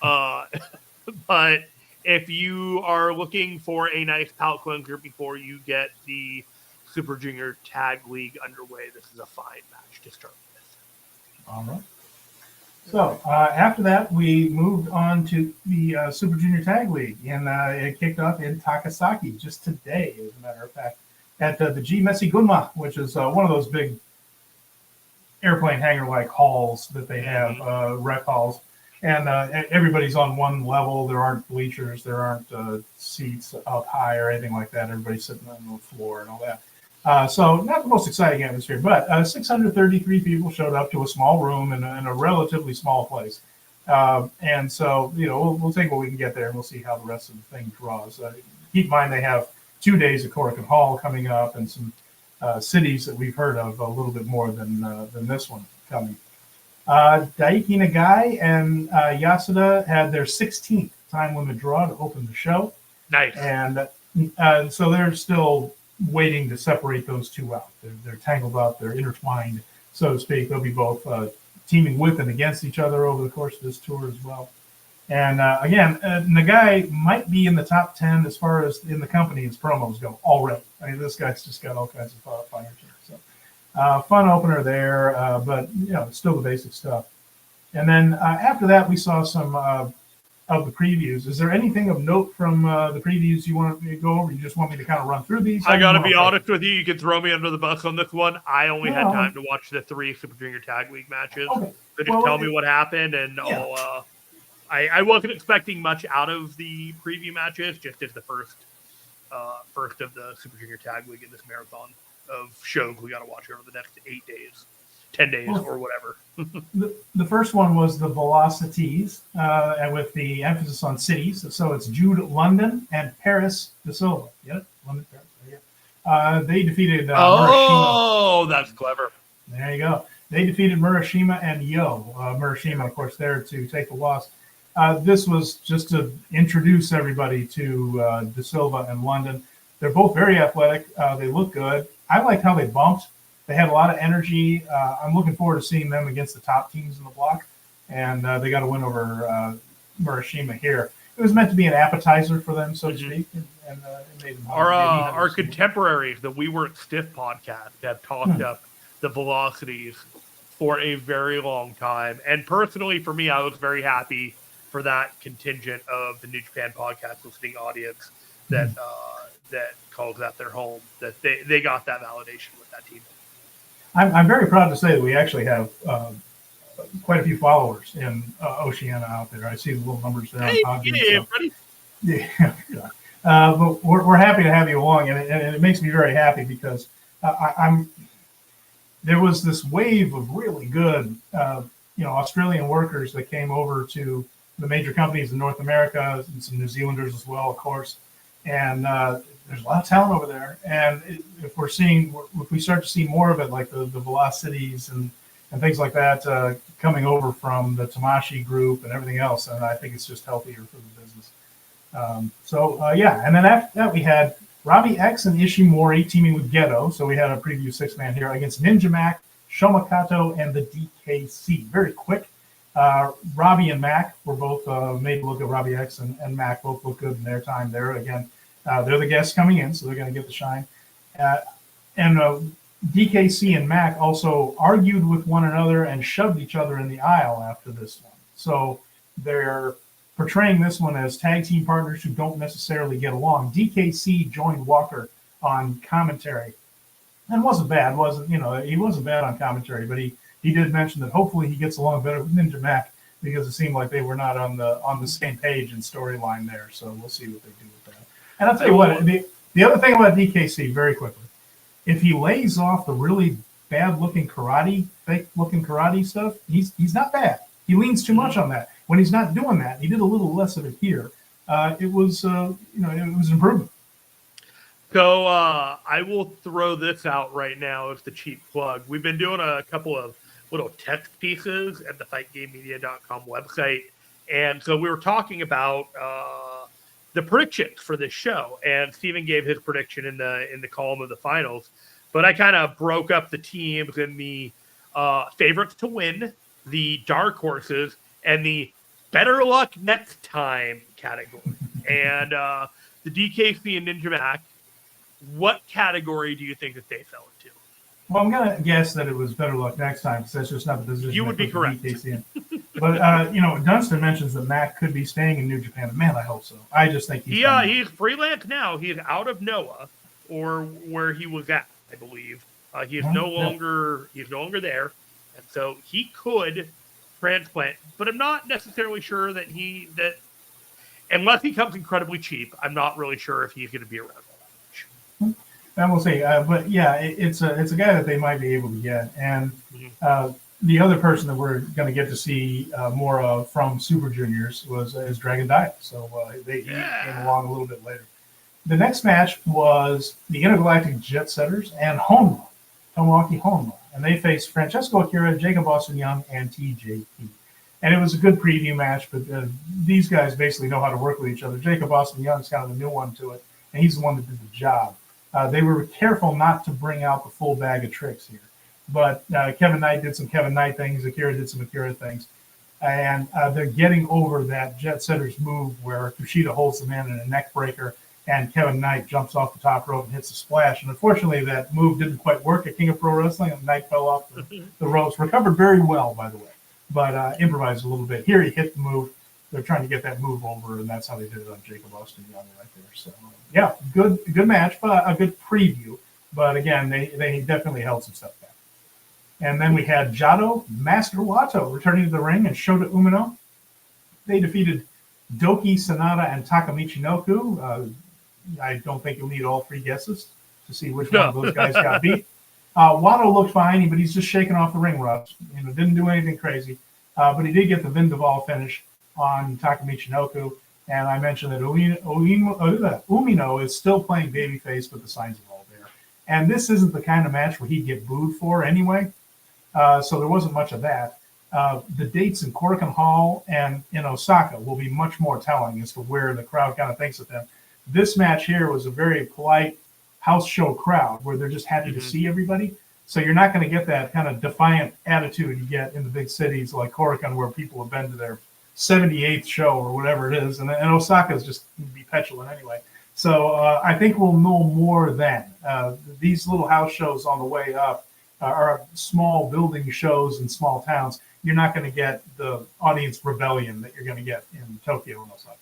But if you are looking for a nice palate cleanser before you get the Super Junior Tag League underway, this is a fine match to start with. All right. So after that, we moved on to the Super Junior Tag League, and it kicked off in Takasaki just today, as a matter of fact, at the G Messi Gunma, which is one of those big airplane hangar-like halls that they have, rec halls. And everybody's on one level. There aren't bleachers. There aren't seats up high or anything like that. Everybody's sitting on the floor and all that. So not the most exciting atmosphere, but 633 people showed up to a small room in a relatively small place. And so, we'll take what we can get there, and we'll see how the rest of the thing draws. Keep in mind they have 2 days of Korakuen Hall coming up and some cities that we've heard of a little bit more than this one coming. Daiki Nagai and Yasuda had their 16th time limit draw to open the show. Nice. And so they're still waiting to separate those two out. They're tangled up, they're intertwined, so to speak. They'll be both teaming with and against each other over the course of this tour as well. And again, Nagai might be in the top 10 as far as in the company as promos go already. I mean, this guy's just got all kinds of fire to him. So fun opener there, but still the basic stuff. And then after that, we saw some of the previews. Is there anything of note from the previews you want me to go over? You just want me to kind of run through these? I got to be honest with you. You can throw me under the bus on this one. I only had time to watch the 3 Super Junior Tag League matches. Okay. So just tell me what happened, and I wasn't expecting much out of the preview matches, just as the first of the Super Junior Tag League in this marathon of shows we got to watch over the next 8 days, 10 days, or whatever. The first one was the Velocities, and with the emphasis on cities. So it's Jude London and Paris De Silva. Yep, London, Paris. There you go. They defeated Murashima. That's clever. There you go. They defeated Murashima and Yo. Murashima, of course, there to take the loss. This was just to introduce everybody to De Silva and London. They're both very athletic. They look good. I liked how they bumped. They had a lot of energy. I'm looking forward to seeing them against the top teams in the block. And they got a win over Murashima here. It was meant to be an appetizer for them, so to speak. And it made them our contemporaries, the We Weren't Stiff podcast, have talked up the Velocities for a very long time. And personally, for me, I was very happy for that contingent of the New Japan podcast listening audience that calls that their home, that they got that validation with that team. I'm very proud to say that we actually have quite a few followers in Oceania out there. I see the little numbers there. Hey, buddy. Yeah. But we're happy to have you along, and it makes me very happy because there was this wave of really good, Australian workers that came over to the major companies in North America, and some New Zealanders as well, of course. And there's a lot of talent over there. And if we start to see more of it, like the Velocities and things like that coming over from the Tamashi group and everything else, then I think it's just healthier for the business. And then after that, we had Robbie X and Ishimori teaming with Geto. So we had a preview 6-man here against Ninja Mac, Shomakato, and the DKC. Very quick. Robbie and Mac were both made to look at. Robbie X and Mac both look good in their time there. Again, they're the guests coming in, so they're going to get the shine. And DKC and Mac also argued with one another and shoved each other in the aisle after this one. So they're portraying this one as tag team partners who don't necessarily get along. DKC joined Walker on commentary, and wasn't bad. He wasn't bad on commentary, but he did mention that hopefully he gets along better with Ninja Mac because it seemed like they were not on the same page and storyline there. So we'll see what they do with that. And I'll tell you what, the other thing about DKC, very quickly, if he lays off the really bad-looking fake-looking karate stuff, he's not bad. He leans too much on that. When he's not doing that, he did a little less of it here. It was an improvement. So I will throw this out right now as the cheap plug. We've been doing a couple of little text pieces at the FightGameMedia.com website. And so we were talking about the predictions for this show, and Steven gave his prediction in the column of the finals. But I kind of broke up the teams in the favorites to win, the dark horses, and the better luck next time category. And the DKC and Ninja Mac, what category do you think that they fell into? Well, I'm going to guess that it was better luck next time because that's just not the position. You would be correct. But, Dunstan mentions that Mac could be staying in New Japan. Man, I hope so. I just think he's freelance now. He's out of Noah, or where he was at, I believe. He's no longer there. And so he could transplant, but I'm not necessarily sure that unless he comes incredibly cheap, I'm not really sure if he's going to be around all that much. And we'll see. But yeah, it's a guy that they might be able to get. And the other person that we're going to get to see more of from Super Juniors is Dragon Dia. So he came along a little bit later. The next match was the Intergalactic Jet Setters and Honma, Tomoaki Honma. And they faced Francesco Akira, Jacob Austin Young, and TJP. And it was a good preview match, but these guys basically know how to work with each other. Jacob Austin Young is kind of the new one to it, and he's the one that did the job. They were careful not to bring out the full bag of tricks here. But Kevin Knight did some Kevin Knight things. Akira did some Akira things. And they're getting over that Jet Setters move where Kushida holds the man in a neck breaker and Kevin Knight jumps off the top rope and hits a splash. And unfortunately, that move didn't quite work at King of Pro Wrestling, and Knight fell off the ropes. Recovered very well, by the way, but improvised a little bit. Here he hit the move. They're trying to get that move over, and that's how they did it on Jacob Austin Young right there. So, yeah, good match, but a good preview. But, again, they definitely held some stuff back. And then we had Jado, Master Wato returning to the ring, and Shota Umino. They defeated Doki, Sanada, and Taka Michinoku. I don't think you'll need all three guesses to see which one of those guys got beat. Wato looked fine, but he's just shaking off the ring rust. Didn't do anything crazy. But he did get the Vindaval finish on Taka Michinoku. And I mentioned that Umino is still playing babyface, but the signs are all there. And this isn't the kind of match where he'd get booed for anyway. So there wasn't much of that. The dates in Korakuen Hall and in Osaka will be much more telling as to where the crowd kind of thinks of them. This match here was a very polite house show crowd where they're just happy to see everybody. So you're not going to get that kind of defiant attitude you get in the big cities like Korakuen, where people have been to their 78th show or whatever it is. And Osaka is just be petulant anyway. So I think we'll know more then. These little house shows on the way up are small building shows in small towns. You're not going to get the audience rebellion that you're going to get in Tokyo and Osaka.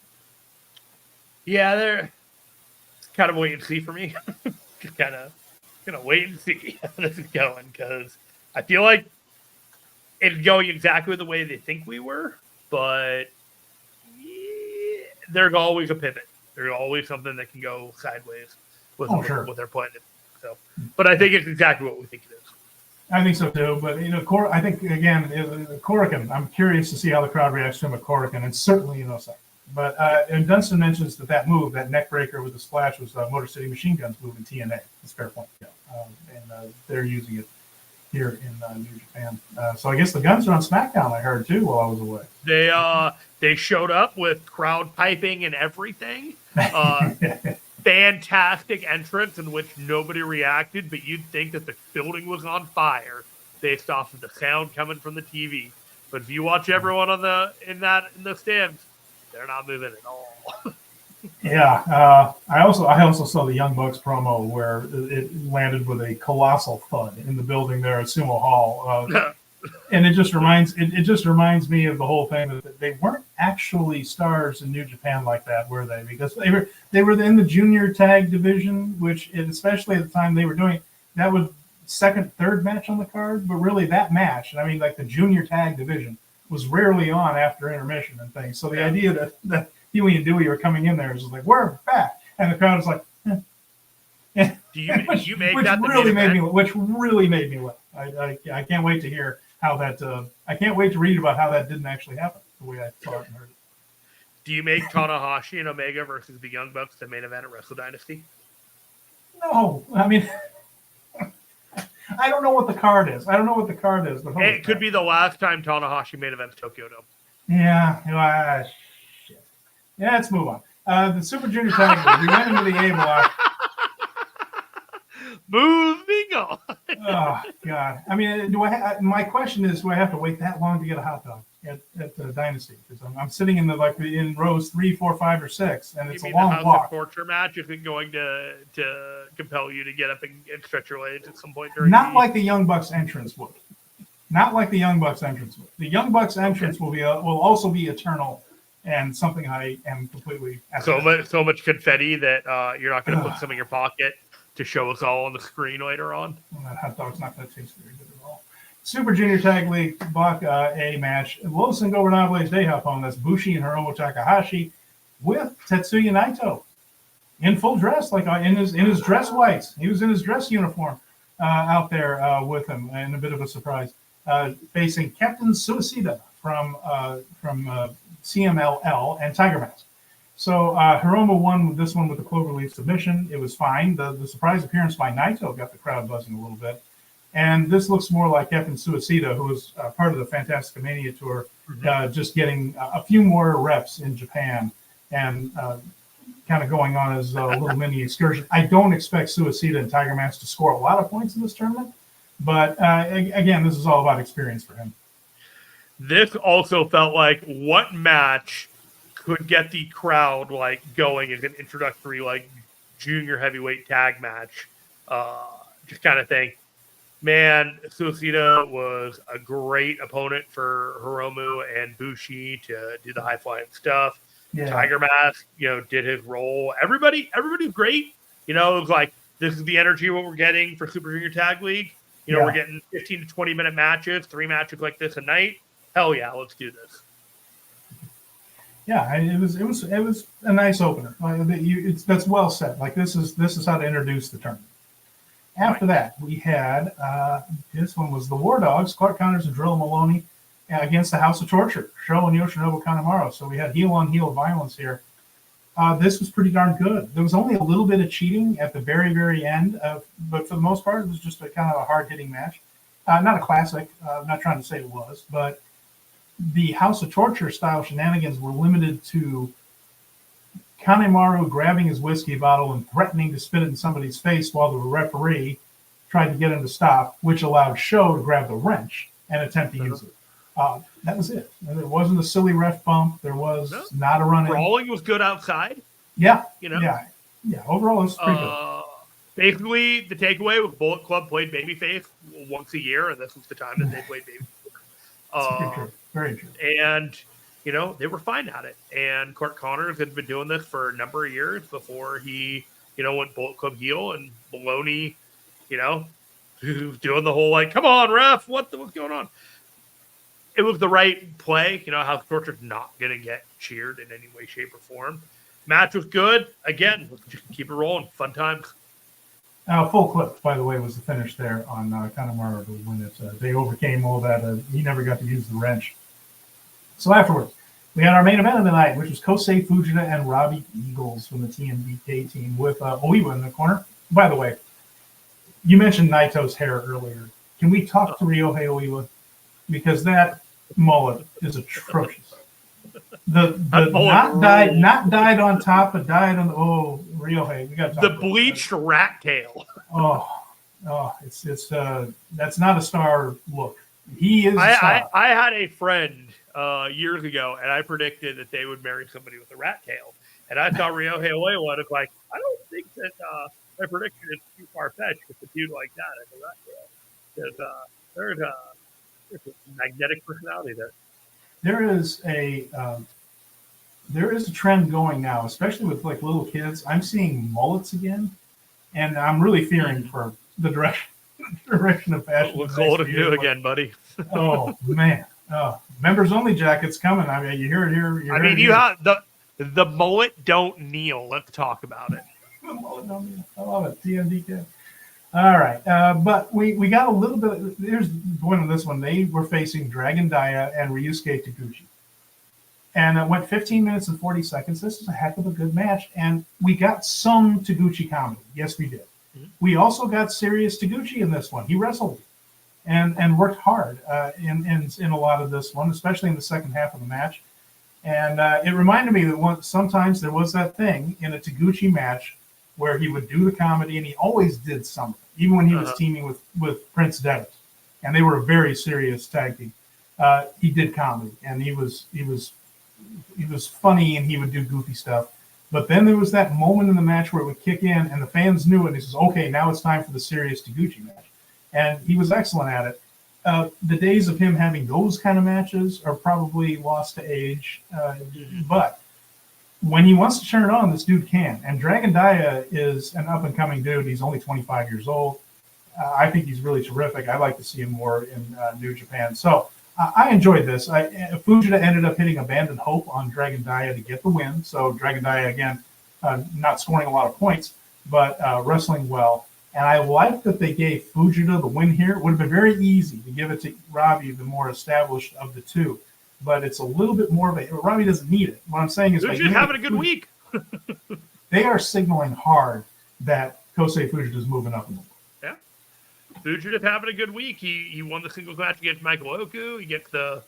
Yeah, they're kind of wait and see for me. Just kind of wait and see how this is going, because I feel like it's going exactly the way they think we were, but there's always a pivot. There's always something that can go sideways with what they're putting. So, but I think it's exactly what we think it is. I think so too. But I think again, Korakuen. I'm curious to see how the crowd reacts to him at Korakuen, and certainly in Osaka. But and Dunstan mentions that move, that neck breaker with the splash, was Motor City Machine Guns move in TNA. That's fair point. Yeah. And they're using it here in New Japan. So I guess the Guns are on SmackDown. I heard too while I was away. They showed up with crowd piping and everything. Fantastic entrance in which nobody reacted, but you'd think that the building was on fire based off of the sound coming from the TV. But if you watch everyone in the stands, they're not moving at all. Yeah, I also saw the Young Bucks promo where it landed with a colossal thud in the building there at Sumo Hall, and it just reminds me of the whole thing that they weren't actually stars in New Japan like that, were they? Because they were in the junior tag division, which especially at the time they were doing, that was second, third match on the card, but really that match, and I mean like the junior tag division was rarely on after intermission and things. So the idea that Huey and Dewey are coming in there is like, we're back, and the crowd is like, which really made me laugh. I can't wait to hear how that. I can't wait to read about how that didn't actually happen the way I saw it and heard it. Do you make Tanahashi and Omega versus the Young Bucks the main event at Wrestle Dynasty? No, I mean, I don't know what the card is. But it could be the last time Tanahashi main events Tokyo Dome. Yeah, shit. Yeah, let's move on. The Super Junior Tag League. We went into the A block. Moving on. Oh God! I mean, my question is, do I have to wait that long to get a hot dog at the Dynasty? Because I'm sitting in in rows 3, 4, 5, or 6, and it's a long the walk. torture match isn't going to compel you to get up and stretch your legs at some point during. Like the Young Bucks entrance would. Not like the Young Bucks entrance would. The Young Bucks entrance will also be eternal, and something I am completely so much confetti that you're not going to put some in your pocket to show us all on the screen later on. Well, that hot dog's not going to taste very good at all. Super Junior Tag League Block A match. Los Ingobernables de Japón. That's Bushi and Hiromu Takahashi with Tetsuya Naito in full dress, like in his dress whites. He was in his dress uniform out there with him, and a bit of a surprise. Facing Captain Suicida from CMLL and Tiger Mask. So Hiromu won this one with the cloverleaf submission. It was fine. The surprise appearance by Naito got the crowd buzzing a little bit. And this looks more like Captain Suicida, who was part of the Fantastica Mania tour, just getting a few more reps in Japan and kind of going on his little mini excursion. I don't expect Suicida and Tiger Mask to score a lot of points in this tournament. But again, this is all about experience for him. This also felt like what match could get the crowd like going as an introductory like junior heavyweight tag match. Just kind of think, man, Suicida was a great opponent for Hiromu and Bushi to do the high flying stuff. Yeah. Tiger Mask, did his role. Everybody's great. It was like, this is the energy what we're getting for Super Junior Tag League. We're getting 15 to 20 minute matches, 3 matches like this a night. Hell yeah, let's do this. Yeah, it was a nice opener. That's well said. Like this is how to introduce the tournament. After that, we had this one was the War Dogs, Clark Connors and Drilla Maloney against the House of Torture, Sho and Yoshinobu Kanemaru. So we had heel on heel violence here. This was pretty darn good. There was only a little bit of cheating at the very, very end, but for the most part, it was just a kind of a hard-hitting match. Not a classic. I'm not trying to say it was, but the House of Torture style shenanigans were limited to Kanemaru grabbing his whiskey bottle and threatening to spit it in somebody's face while the referee tried to get him to stop, which allowed Sho to grab the wrench and attempt to use it. That was it. There wasn't a silly ref bump. There was not a run-in. Brawling was good outside. Yeah. Yeah. Overall, it was pretty good. Basically, the takeaway was Bullet Club played babyface once a year, and this was the time that they played babyface. Very true. And, they were fine at it. And Clark Connors had been doing this for a number of years before he, went Bullet Club heel, and Maloney, doing the whole, like, come on, ref, what's going on? It was the right play. House of Torture's not going to get cheered in any way, shape, or form. Match was good. Again, let's just keep it rolling. Fun times. Full clip, by the way, was the finish there on Kanemaru when they overcame all that. He never got to use the wrench. So afterwards, we had our main event of the night, which was Kosei Fujita and Robbie Eagles from the TMDK team with Oiwa in the corner. By the way, you mentioned Naito's hair earlier. Can we talk to Ryohei Oiwa? Because that mullet is atrocious. The not dyed on top, but dyed on the Ryohei. We got to talk the about bleached that. rat tail. It's that's not a star look. He is. I had a friend years ago, and I predicted that they would marry somebody with a rat tail, and I thought Ryohei Oiwa was like, I don't think that my prediction is too far fetched with a dude like that as a rat tail, because there's a magnetic personality there. There is a trend going now, especially with like little kids. I'm seeing mullets again, and I'm really fearing for the direction of fashion. Looks old to you again, buddy. Oh man, members only jackets coming. I mean, you hear it here. You have the mullet don't kneel. Let's talk about it. The mullet don't kneel. I love it. TMDK. All right, but we got a little bit. Here's the point of this one. They were facing Dragon Dia and Ryusuke Taguchi. And it went 15 minutes and 40 seconds. This is a heck of a good match. And we got some Taguchi comedy. Yes, we did. Mm-hmm. We also got serious Taguchi in this one. He wrestled and worked hard in a lot of this one, especially in the second half of the match. And it reminded me that sometimes there was that thing in a Taguchi match where he would do the comedy, and he always did something, even when he was teaming with Prince Devitt, and they were a very serious tag team. He did comedy, and he was funny, and he would do goofy stuff. But then there was that moment in the match where it would kick in, and the fans knew it. And he says, "Okay, now it's time for the serious Taguchi match," and he was excellent at it. The days of him having those kind of matches are probably lost to age, but when he wants to turn it on, this dude can. And Dragon Dia is an up-and-coming dude. He's only 25 years old. I think he's really terrific. I'd like to see him more in New Japan. So I enjoyed this. Fujita ended up hitting Abandoned Hope on Dragon Dia to get the win. So Dragon Dia, again, not scoring a lot of points, but wrestling well. And I like that they gave Fujita the win here. It would have been very easy to give it to Robbie, the more established of the two. But it's a little bit more of a... Robbie doesn't need it. What I'm saying is... They're just having a good week. They are signaling hard that Kosei Fujita is moving up in the world. Yeah. Fujita's having a good week. He won the singles match against Michael Oku. He gets the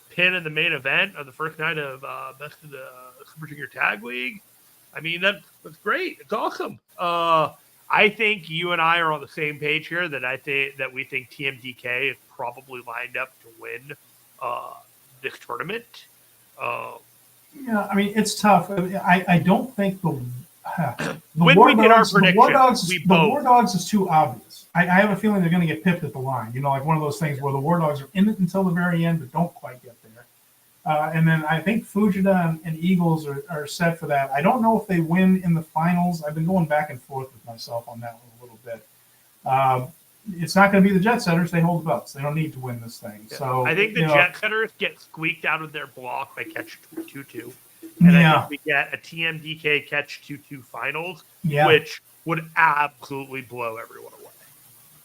pin in the main event of the first night of Best of the Super Junior Tag League. I mean, that's great. It's awesome. I think you and I are on the same page here that we think TMDK is probably lined up to win this tournament. Yeah, I mean, it's tough. I don't think the when War we Dogs, did our prediction, the War Dogs is too obvious. I have a feeling they're going to get pipped at the line. You know, like one of those things where the War Dogs are in it until the very end, but don't quite get there. And then I think Fujita and Eagles are set for that. I don't know if they win in the finals. I've been going back and forth with myself on that one a little bit. It's not going to be the Jet Setters. They hold the belts. They don't need to win this thing. Yeah. So I think the Jet Setters get squeaked out of their block by Catch 2-2. And I think we get a TMDK Catch 2-2 finals, which would absolutely blow everyone away.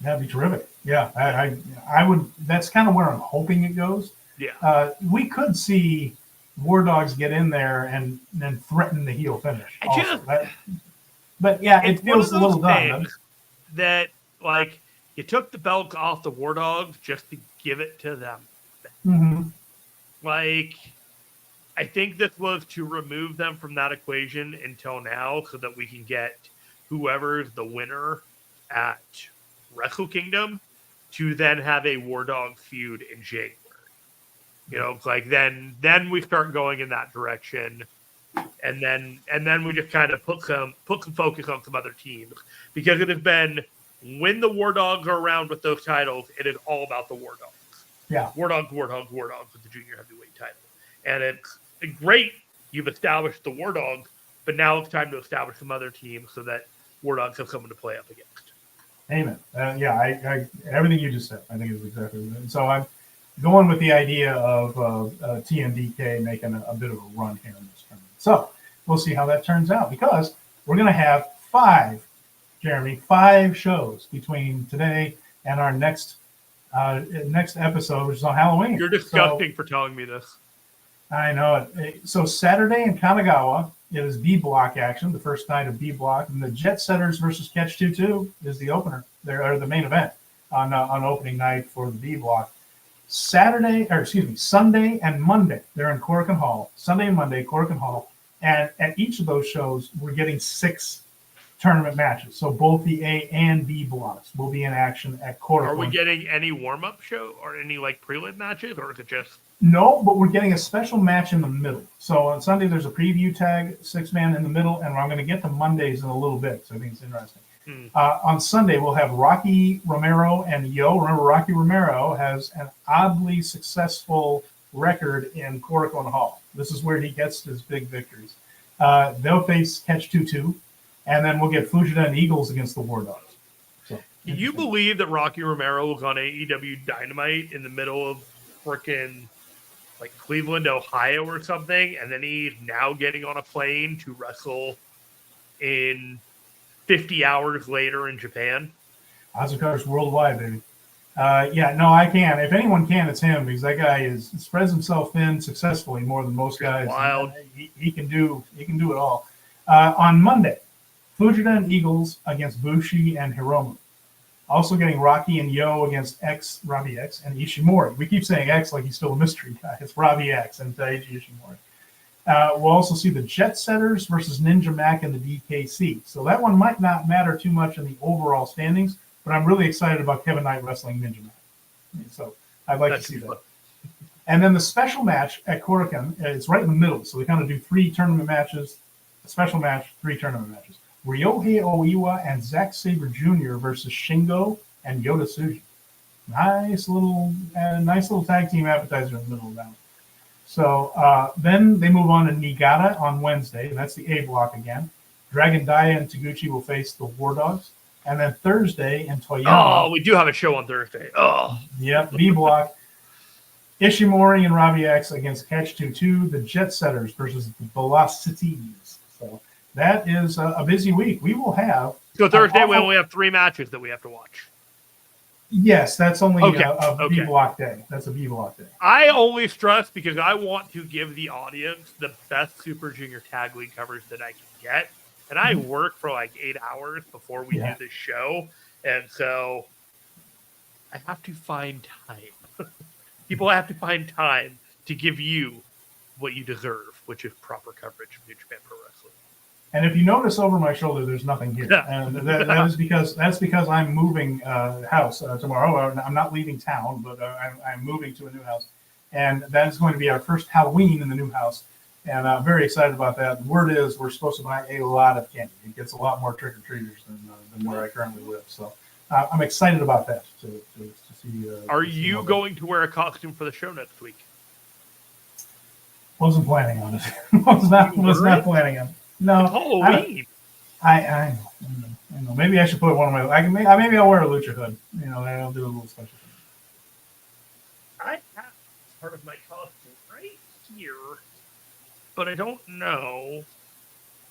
That'd be terrific. Yeah, I would. That's kind of where I'm hoping it goes. Yeah. We could see War Dogs get in there and then threaten the heel finish. But yeah, it feels a little dumb. That, like, you took the belt off the War Dogs just to give it to them. Mm-hmm. Like, I think this was to remove them from that equation until now so that we can get whoever's the winner at WrestleKingdom to then have a War Dog feud in January. You know, like then we start going in that direction, and then we just kind of put some focus on some other teams, because it has been, when the War Dogs are around with those titles, it is all about the War Dogs. Yeah, War Dogs with the junior heavyweight title, and it's great. You've established the War Dogs, but now it's time to establish some other teams so that War Dogs have someone to play up against. Amen. I everything you just said, I think is exactly right. And so I'm going with the idea of TMDK making a bit of a run here in this tournament. So we'll see how that turns out, because we're going to have 5 shows between today and our next episode, which is on Halloween. You're disgusting for telling me this. I know it. So Saturday in Kanagawa, it is B block action, the first night of B block, and the Jet Setters versus Catch 2-2 is the opener. They're the main event on opening night for the B block. Sunday and Monday, they're in Korakuen Hall. Sunday and Monday, Korakuen Hall. And at each of those shows, we're getting 6 tournament matches. So both the A and B blocks will be in action at Korakuen. Are we getting any warm-up show or any like prelim matches, or is it just... No, but we're getting a special match in the middle. So on Sunday, there's a preview tag, 6-man in the middle, and I'm going to get to Mondays in a little bit, so I think it's interesting. On Sunday, we'll have Rocky Romero and Yo. Remember, Rocky Romero has an oddly successful record in Korakuen Hall. This is where he gets his big victories. They'll face Catch 2-2, and then we'll get Fujita and Eagles against the War Dogs. So, can you believe that Rocky Romero was on AEW Dynamite in the middle of freaking like Cleveland, Ohio or something, and then he's now getting on a plane to wrestle in 50 hours later in Japan? Azucara's worldwide, baby. I can. If anyone can, it's him, because that guy spreads himself thin successfully more than most guys. Wild. He can do it all. On Monday, Fujita and Eagles against Bushi and Hiromu. Also getting Rocky and Yo against Robbie X, and Ishimori. We keep saying X like he's still a mystery guy. It's Robbie X and Taiji Ishimori. We'll also see the Jet Setters versus Ninja Mac and the DKC. So that one might not matter too much in the overall standings, but I'm really excited about Kevin Knight wrestling Ninja Mac. So I'd like to see that. And then the special match at Korakuen, it's right in the middle. So they kind of do 3 tournament matches, a special match, 3 tournament matches. Ryohei Oiwa and Zack Sabre Jr. versus Shingo and Yota Tsuji. Nice little tag team appetizer in the middle of that. So then they move on to Niigata on Wednesday, and that's the A block again. Dragon Dia and Taguchi will face the War Dogs. And then Thursday in Toyama. Oh, we do have a show on Thursday. Oh. Yep, B block. Ishimori and Robbie X against Catch 2-2, the Jet Setters versus the Velocities. So that is a busy week. We will have. So Thursday, we only have 3 matches that we have to watch. Yes, that's only a B block day. That's a B block day. I only stress because I want to give the audience the best Super Junior Tag League coverage that I can get. And I work for like 8 hours before we do this show. And so I have to find time. People have to find time to give you what you deserve, which is proper coverage of New Japan Pro Wrestling. And if you notice over my shoulder, there's nothing here. And that is because I'm moving house tomorrow. I'm not leaving town, but I'm moving to a new house. And that is going to be our first Halloween in the new house. And I'm very excited about that. The word is we're supposed to buy a lot of candy. It gets a lot more trick-or-treaters than where I currently live. So I'm excited about that to see. Are you going to wear a costume for the show next week? Wasn't planning on it. was not planning on it. No. Halloween. I know. Maybe I should put one of my. Maybe I'll wear a lucha hood. I'll do a little special thing. I have part of my costume right here, but I don't know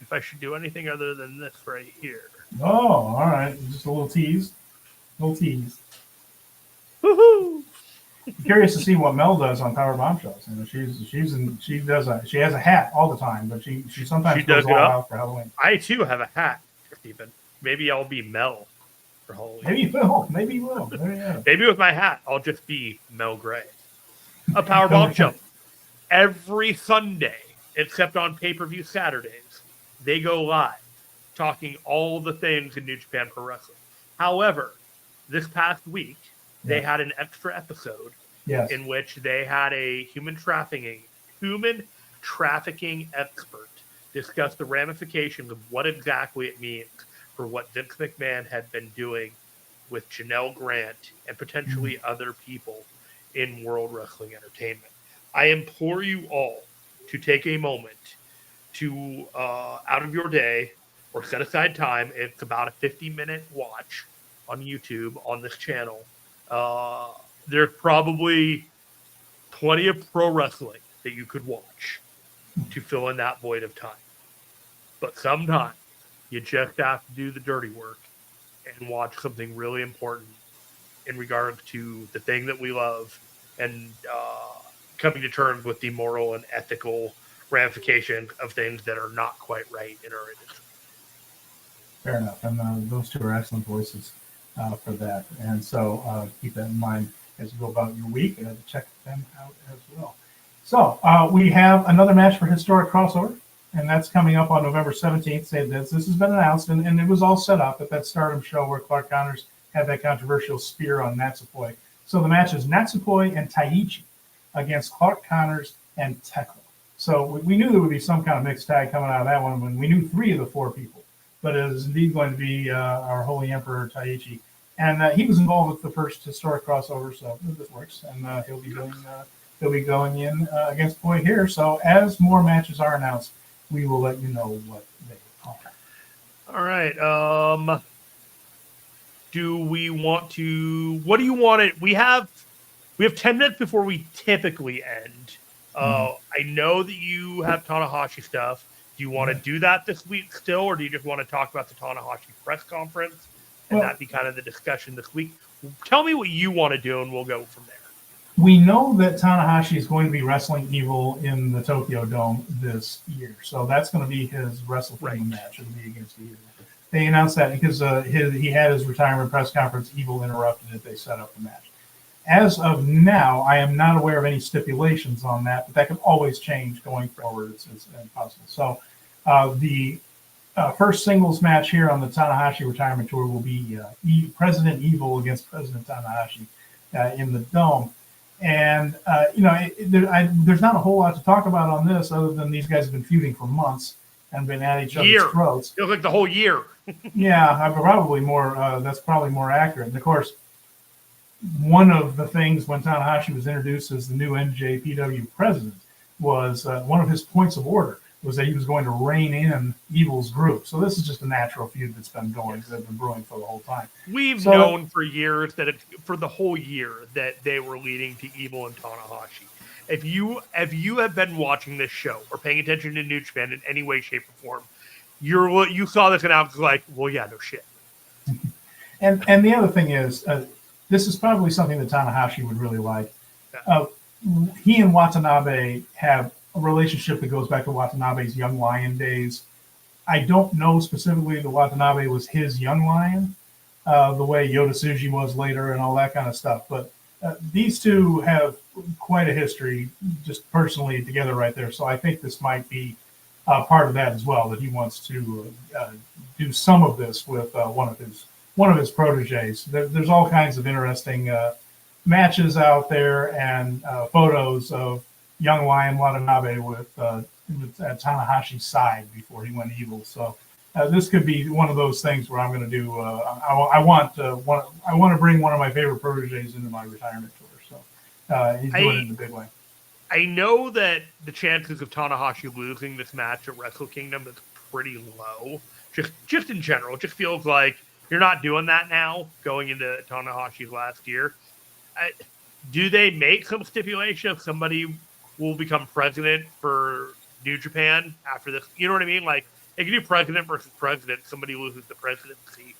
if I should do anything other than this right here. Oh, all right. Just a little tease. Woohoo! I'm curious to see what Mel does on Power Bombshells. She has a hat all the time, but she sometimes goes all out for Halloween. I too have a hat, Stephen. Maybe I'll be Mel for Halloween. Maybe you will. Maybe with my hat, I'll just be Mel Gray. A Power Bombshell. Every Sunday, except on pay-per-view Saturdays, they go live, talking all the things in New Japan Pro Wrestling. However, this past week, they had an extra episode in which they had a human trafficking expert discuss the ramifications of what exactly it means for what Vince McMahon had been doing with Janelle Grant and potentially other people in World Wrestling Entertainment. I implore you all to take a moment to, out of your day, or set aside time. It's about a 50-minute watch on YouTube on this channel. There's probably plenty of pro wrestling that you could watch to fill in that void of time. But sometimes you just have to do the dirty work and watch something really important in regards to the thing that we love and coming to terms with the moral and ethical ramifications of things that are not quite right in our industry. Fair enough. And those two are excellent voices for that. And so keep that in mind as you go about your week and check them out as well. So we have another match for Historic Crossover, and that's coming up on November 17th. This has been announced, and it was all set up at that Stardom show where Clark Connors had that controversial spear on Natsupoi. So the match is Natsupoi and Taichi against Clark Connors and Tekla. So we knew there would be some kind of mixed tag coming out of that one when we knew 3 of the 4 people. But it is indeed going to be our Holy Emperor Taichi. And he was involved with the first Historic Crossover, so this works. And he'll be going in against Poi here. So as more matches are announced, we will let you know what they are. All right. Do we want to? What do you want it? We have 10 minutes before we typically end. I know that you have Tanahashi stuff. Do you want to do that this week still, or do you just want to talk about the Tanahashi press conference and that be kind of the discussion this week? Tell me what you want to do, and we'll go from there. We know that Tanahashi is going to be wrestling Evil in the Tokyo Dome this year, so that's going to be his WrestleKingdom match. It'll be against Evil. They announced that because he had his retirement press conference. Evil interrupted it. They set up the match. as of now, I am not aware of any stipulations on that, but that can always change going forward. It's impossible. So the first singles match here on the Tanahashi Retirement Tour will be President Evil against President Tanahashi in the Dome. And, there's not a whole lot to talk about on this other than these guys have been feuding for months and been at each other's throats. Feels like the whole year. Yeah, probably more. That's probably more accurate. And, of course, one of the things when Tanahashi was introduced as the new NJPW president was one of his points of order was that he was going to rein in Evil's group. So this is just a natural feud that's been going, that's been brewing for the whole time. We've known for years that for the whole year that they were leading to Evil and Tanahashi. If you have been watching this show or paying attention to New Japan in any way, shape, or form, you saw this and I was like, well, yeah, no shit. And the other thing is, this is probably something that Tanahashi would really like. He and Watanabe have a relationship that goes back to Watanabe's Young Lion days. I don't know specifically that Watanabe was his Young Lion, the way Yota Tsuji was later and all that kind of stuff. But these two have quite a history just personally together right there. So I think this might be part of that as well, that he wants to do some of this with one of his proteges. There's all kinds of interesting matches out there and photos of Young Lion Watanabe with at Tanahashi's side before he went evil. So this could be one of those things where I'm going to do. I want to bring one of my favorite proteges into my retirement tour. So he's doing it in a big way. I know that the chances of Tanahashi losing this match at WrestleKingdom is pretty low. Just in general, it just feels like you're not doing that now going into Tanahashi's last year. Do they make some stipulation if somebody will become president for New Japan after this? You know what I mean? Like, they can do president versus president. Somebody loses the presidency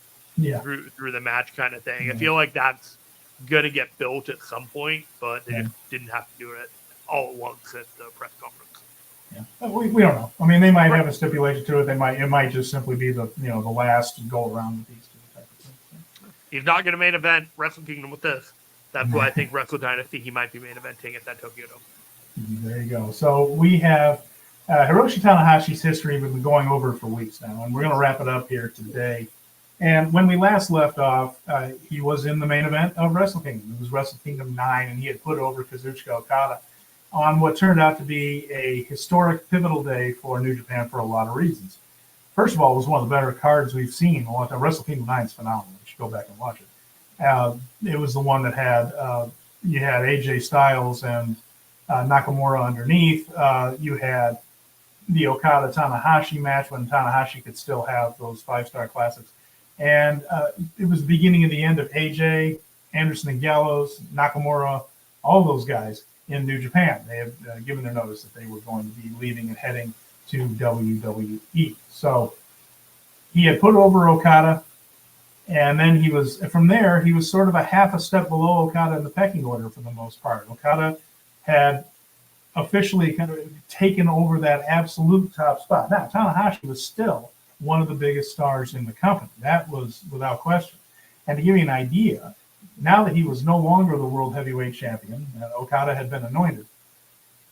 through the match kind of thing. I feel like that's going to get built at some point, but they just didn't have to do it all at once at the press conference. Yeah, we don't know. I mean, they might have a stipulation to it. It might just simply be the last go around with these two type of things. He's not going to main event WrestleKingdom with this. That's why I think Wrestle Dynasty he might be main eventing at that Tokyo Dome. There you go. So we have Hiroshi Tanahashi's history we've been going over for weeks now, and we're going to wrap it up here today. And when we last left off, he was in the main event of WrestleKingdom. It was WrestleKingdom 9, and he had put over Kazuchika Okada on what turned out to be a historic, pivotal day for New Japan for a lot of reasons. First of all, it was one of the better cards we've seen. WrestleKingdom 9 is phenomenal. You should go back and watch it. It was the one that had you had AJ Styles and Nakamura underneath. You had the Okada Tanahashi match when Tanahashi could still have those 5-star classics. And it was the beginning and the end of AJ, Anderson and Gallows, Nakamura, all those guys in New Japan. They have given their notice that they were going to be leaving and heading to WWE. So he had put over Okada, and then he was sort of a half a step below Okada in the pecking order for the most part. Okada had officially kind of taken over that absolute top spot. Now, Tanahashi was still one of the biggest stars in the company. That was without question. And to give you an idea, now that he was no longer the world heavyweight champion, Okada had been anointed,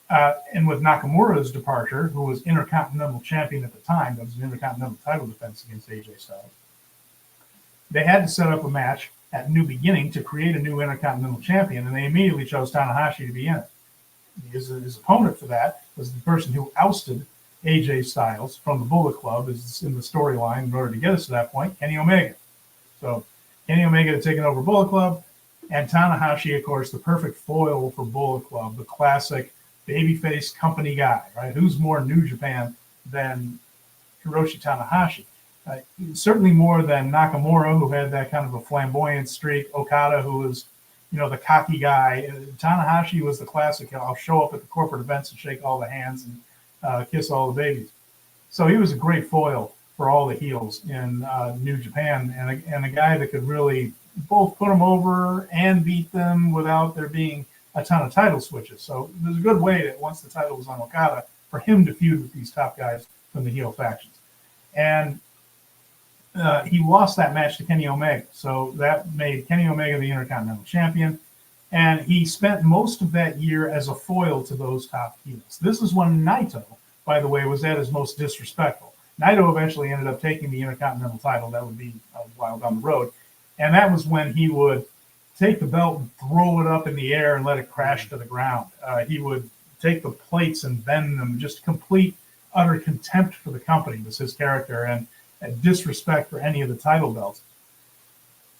and with Nakamura's departure, who was Intercontinental Champion at the time, that was an Intercontinental title defense against AJ Styles, they had to set up a match at New Beginning to create a new Intercontinental Champion, and they immediately chose Tanahashi to be in it. His opponent for that was the person who ousted AJ Styles from the Bullet Club, is in the storyline in order to get us to that point, Kenny Omega. So Kenny Omega had taken over Bullet Club, and Tanahashi, of course, the perfect foil for Bullet Club, the classic babyface company guy, right? Who's more New Japan than Hiroshi Tanahashi? Certainly more than Nakamura, who had that kind of a flamboyant streak, Okada, who was, the cocky guy. Tanahashi was the classic, I'll show up at the corporate events and shake all the hands and kiss all the babies. So he was a great foil for all the heels in New Japan, and a guy that could really both put them over and beat them without there being a ton of title switches. So there's a good way that once the title was on Okada, for him to feud with these top guys from the heel factions. And he lost that match to Kenny Omega. So that made Kenny Omega the Intercontinental Champion. And he spent most of that year as a foil to those top heels. This is when Naito, by the way, was at his most disrespectful. Naito eventually ended up taking the Intercontinental title. That would be a while down the road. And that was when he would take the belt and throw it up in the air and let it crash to the ground. He would take the plates and bend them. Just complete, utter contempt for the company was his character, and disrespect for any of the title belts.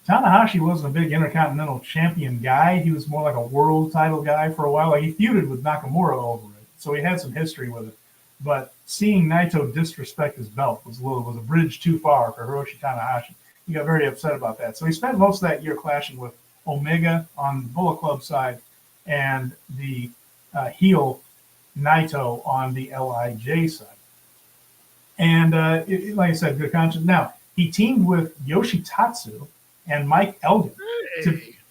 Tanahashi wasn't a big Intercontinental Champion guy. He was more like a world title guy for a while. Like, he feuded with Nakamura over it, so he had some history with it. But seeing Naito disrespect his belt was a bridge too far for Hiroshi Tanahashi. He got very upset about that. So he spent most of that year clashing with Omega on the Bullet Club side and the heel Naito on the LIJ side. And like I said, good conscience. Now, he teamed with Yoshitatsu and Mike Elgin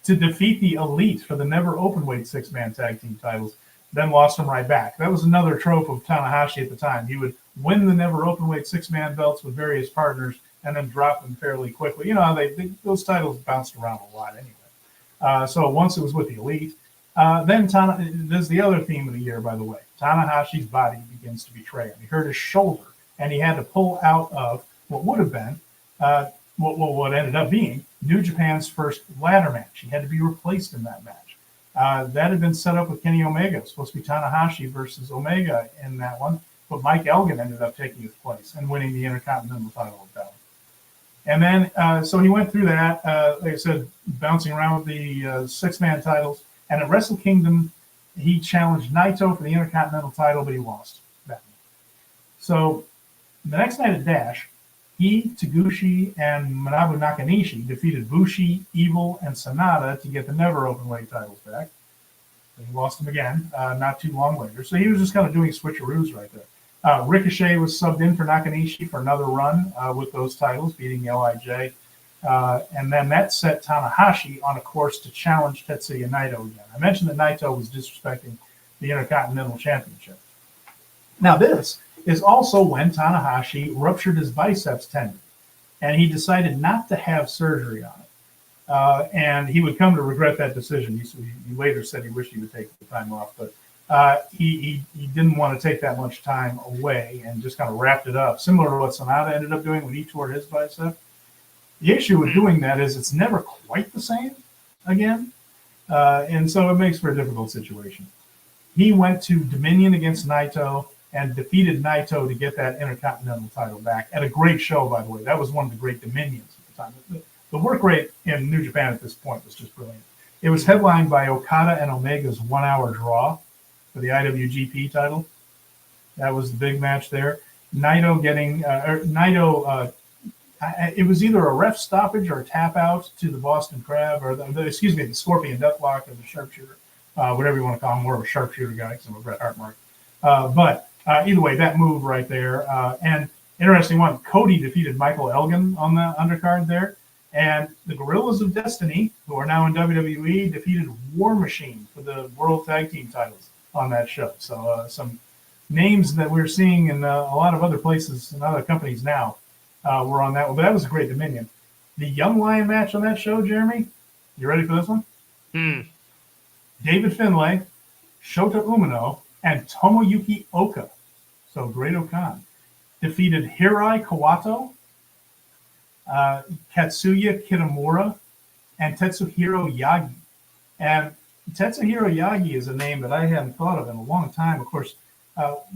to defeat the Elite for the never openweight six-man tag team titles, then lost them right back. That was another trope of Tanahashi at the time. He would win the never openweight six-man belts with various partners and then drop them fairly quickly. You know, those titles bounced around a lot anyway. So once it was with the Elite, then there's the other theme of the year, by the way. Tanahashi's body begins to betray him. He hurt his shoulder, and he had to pull out of what would have been, what ended up being, New Japan's first ladder match. He had to be replaced in that match. That had been set up with Kenny Omega. It was supposed to be Tanahashi versus Omega in that one, but Mike Elgin ended up taking his place and winning the Intercontinental title at that one. And then, so he went through that, like I said, bouncing around with the six-man titles. And at WrestleKingdom, he challenged Naito for the Intercontinental title, but he lost that one. So the next night at Dash, he, Taguchi, and Manabu Nakanishi defeated Bushi, Evil, and Sanada to get the never openweight titles back. And he lost them again not too long later. So he was just kind of doing switcheroos right there. Ricochet was subbed in for Nakanishi for another run with those titles, beating the LIJ. And then that set Tanahashi on a course to challenge Tetsuya Naito again. I mentioned that Naito was disrespecting the Intercontinental Championship. Now this is also when Tanahashi ruptured his biceps tendon, and he decided not to have surgery on it. And he would come to regret that decision. He later said he wished he would take the time off, but he didn't want to take that much time away and just kind of wrapped it up, similar to what Sanada ended up doing when he tore his bicep. The issue with doing that is it's never quite the same again, and so it makes for a difficult situation. He went to Dominion against Naito and defeated Naito to get that Intercontinental title back at a great show, by the way. That was one of the great Dominions at the time. The work rate in New Japan at this point was just brilliant. It was headlined by Okada and Omega's 1 hour draw for the IWGP title. That was the big match there. Naito getting, it was either a ref stoppage or a tap out to the Boston Crab, or the Scorpion Deathlock or the Sharpshooter, whatever you want to call him, more of a sharpshooter guy because I'm a Bret Hart mark. But either way, that move right there. And interesting one, Cody defeated Michael Elgin on the undercard there. And the Guerrillas of Destiny, who are now in WWE, defeated War Machine for the World Tag Team titles on that show. So some names that we're seeing in a lot of other places and other companies now were on that one. But that was a great Dominion. The Young Lion match on that show, Jeremy, you ready for this one? David Finlay, Shota Umino, and Tomoyuki Oka, so Great Okan, defeated Hirai Kawato, Katsuya Kitamura, and Tetsuhiro Yagi. And Tetsuhiro Yagi is a name that I hadn't thought of in a long time. Of course,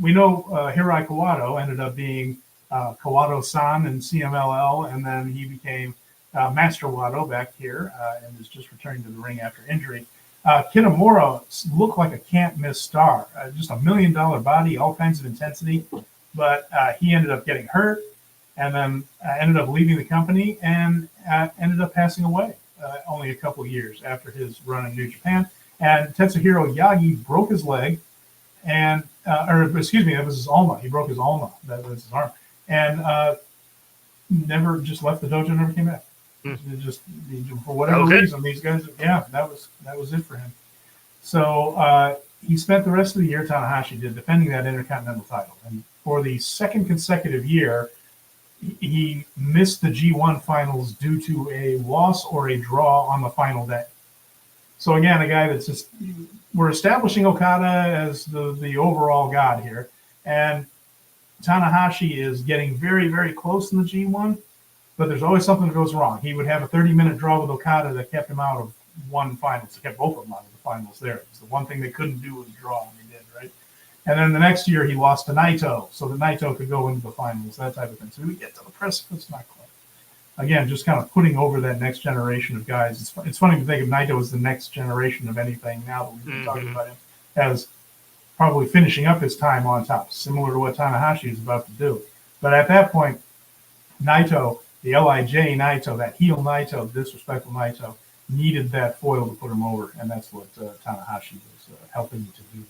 we know Hirai Kawato ended up being Kawato-san in CMLL, and then he became Master Wato back here and is just returning to the ring after injury. Kitamura looked like a can't-miss star, just $1 million body, all kinds of intensity, but he ended up getting hurt and then ended up leaving the company and ended up passing away only a couple of years after his run in New Japan. And Tetsuhiro Yagi broke his leg, and that was his ulna. He broke his ulna, that was his arm, and never just left the dojo, never came back. Just for whatever reason, these guys, that was it for him. So he spent the rest of the year, Tanahashi did, defending that Intercontinental title. And for the second consecutive year, he missed the G1 finals due to a loss or a draw on the final day. So again, a guy that's just, we're establishing Okada as the overall god here. And Tanahashi is getting very, very close in the G1, but there's always something that goes wrong. He would have a 30-minute draw with Okada that kept him out of one finals. It kept both of them out of the finals there. It was the one thing they couldn't do was draw, and they did, right? And then the next year he lost to Naito, so that Naito could go into the finals, that type of thing. So we get to the precipice, not quite. Again, just kind of putting over that next generation of guys. It's funny to think of Naito as the next generation of anything now that we've been talking about him as probably finishing up his time on top, similar to what Tanahashi is about to do. But at that point, Naito, the LIJ Naito, that heel Naito, disrespectful Naito, needed that foil to put him over, and that's what Tanahashi was helping to do.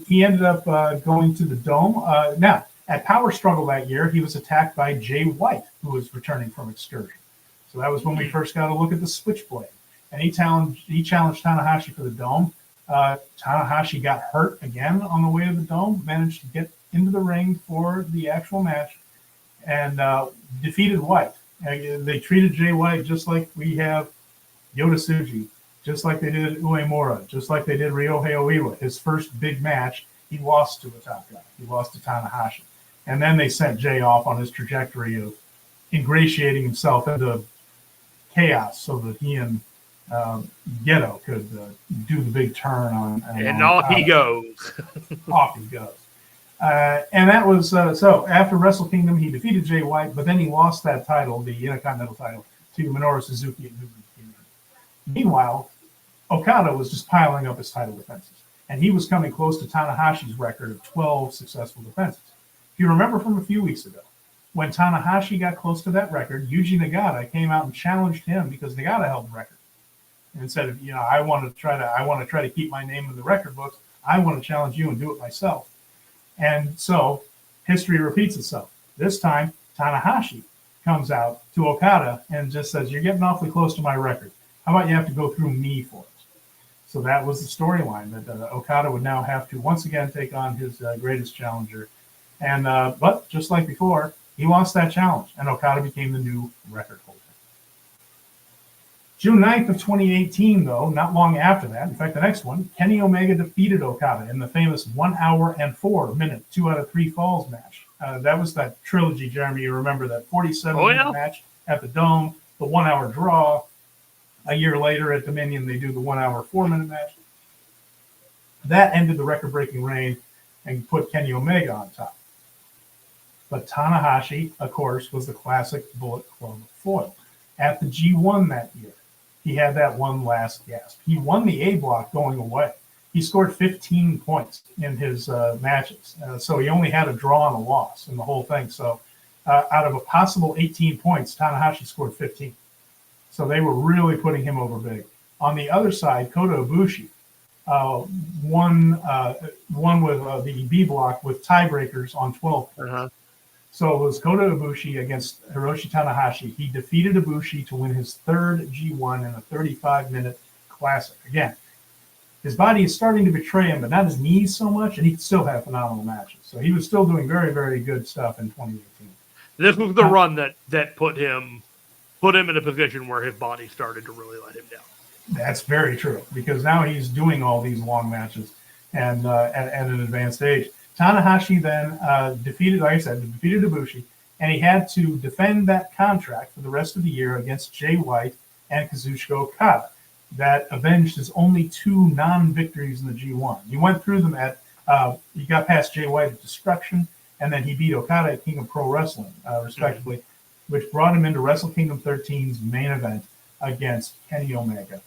He ended up going to the Dome. Now, at Power Struggle that year, he was attacked by Jay White, who was returning from excursion. So that was when we first got a look at the Switchblade. And he challenged Tanahashi for the Dome. Tanahashi got hurt again on the way to the Dome, managed to get into the ring for the actual match, and defeated White. And they treated Jay White just like we have Yota Tsuji, just like they did Uemura, just like they did Ryohei Oiwa. His first big match, he lost to a top guy. He lost to Tanahashi. And then they sent Jay off on his trajectory of ingratiating himself into chaos so that he and Geto could do the big turn on. And off he goes. Off he goes. And that was so after Wrestle Kingdom, he defeated Jay White, but then he lost that title, the Intercontinental title, to Minoru Suzuki and Nubu Kina. Meanwhile, Okada was just piling up his title defenses, and he was coming close to Tanahashi's record of 12 successful defenses. If you remember from a few weeks ago, when Tanahashi got close to that record, Yuji Nagata came out and challenged him because Nagata held the record, and said, I want to try to keep my name in the record books. I want to challenge you and do it myself. And so history repeats itself. This time, Tanahashi comes out to Okada and just says, you're getting awfully close to my record. How about you have to go through me for it? So that was the storyline, that Okada would now have to once again take on his greatest challenger. And but just like before, he lost that challenge, and Okada became the new record holder. June 9th of 2018, though, not long after that, in fact, the next one, Kenny Omega defeated Okada in the famous 1 hour and 4 minute 2 out of 3 falls match. That was that trilogy, Jeremy. You remember that 47-minute match at the Dome, the 1 hour draw. A year later at Dominion, they do the 1 hour 4 minute match. That ended the record-breaking reign and put Kenny Omega on top. But Tanahashi, of course, was the classic Bullet Club foil. At the G1 that year, he had that one last gasp. He won the A block going away. He scored 15 points in his matches. So he only had a draw and a loss in the whole thing. So out of a possible 18 points, Tanahashi scored 15. So they were really putting him over big. On the other side, Kota Ibushi won with the B block with tiebreakers on 12 points. So it was Kota Ibushi against Hiroshi Tanahashi. He defeated Ibushi to win his third G1 in a 35-minute classic. Again, his body is starting to betray him, but not his knees so much, and he could still have phenomenal matches. So he was still doing very, very good stuff in 2018. This was the run that put him in a position where his body started to really let him down. That's very true, because now he's doing all these long matches and at an advanced age. Tanahashi then defeated Ibushi, and he had to defend that contract for the rest of the year against Jay White and Kazuchika Okada. That avenged his only 2 non-victories in the G1. He went through them he got past Jay White at Destruction, and then he beat Okada at King of Pro Wrestling, respectively, which brought him into Wrestle Kingdom 13's main event against Kenny Omega.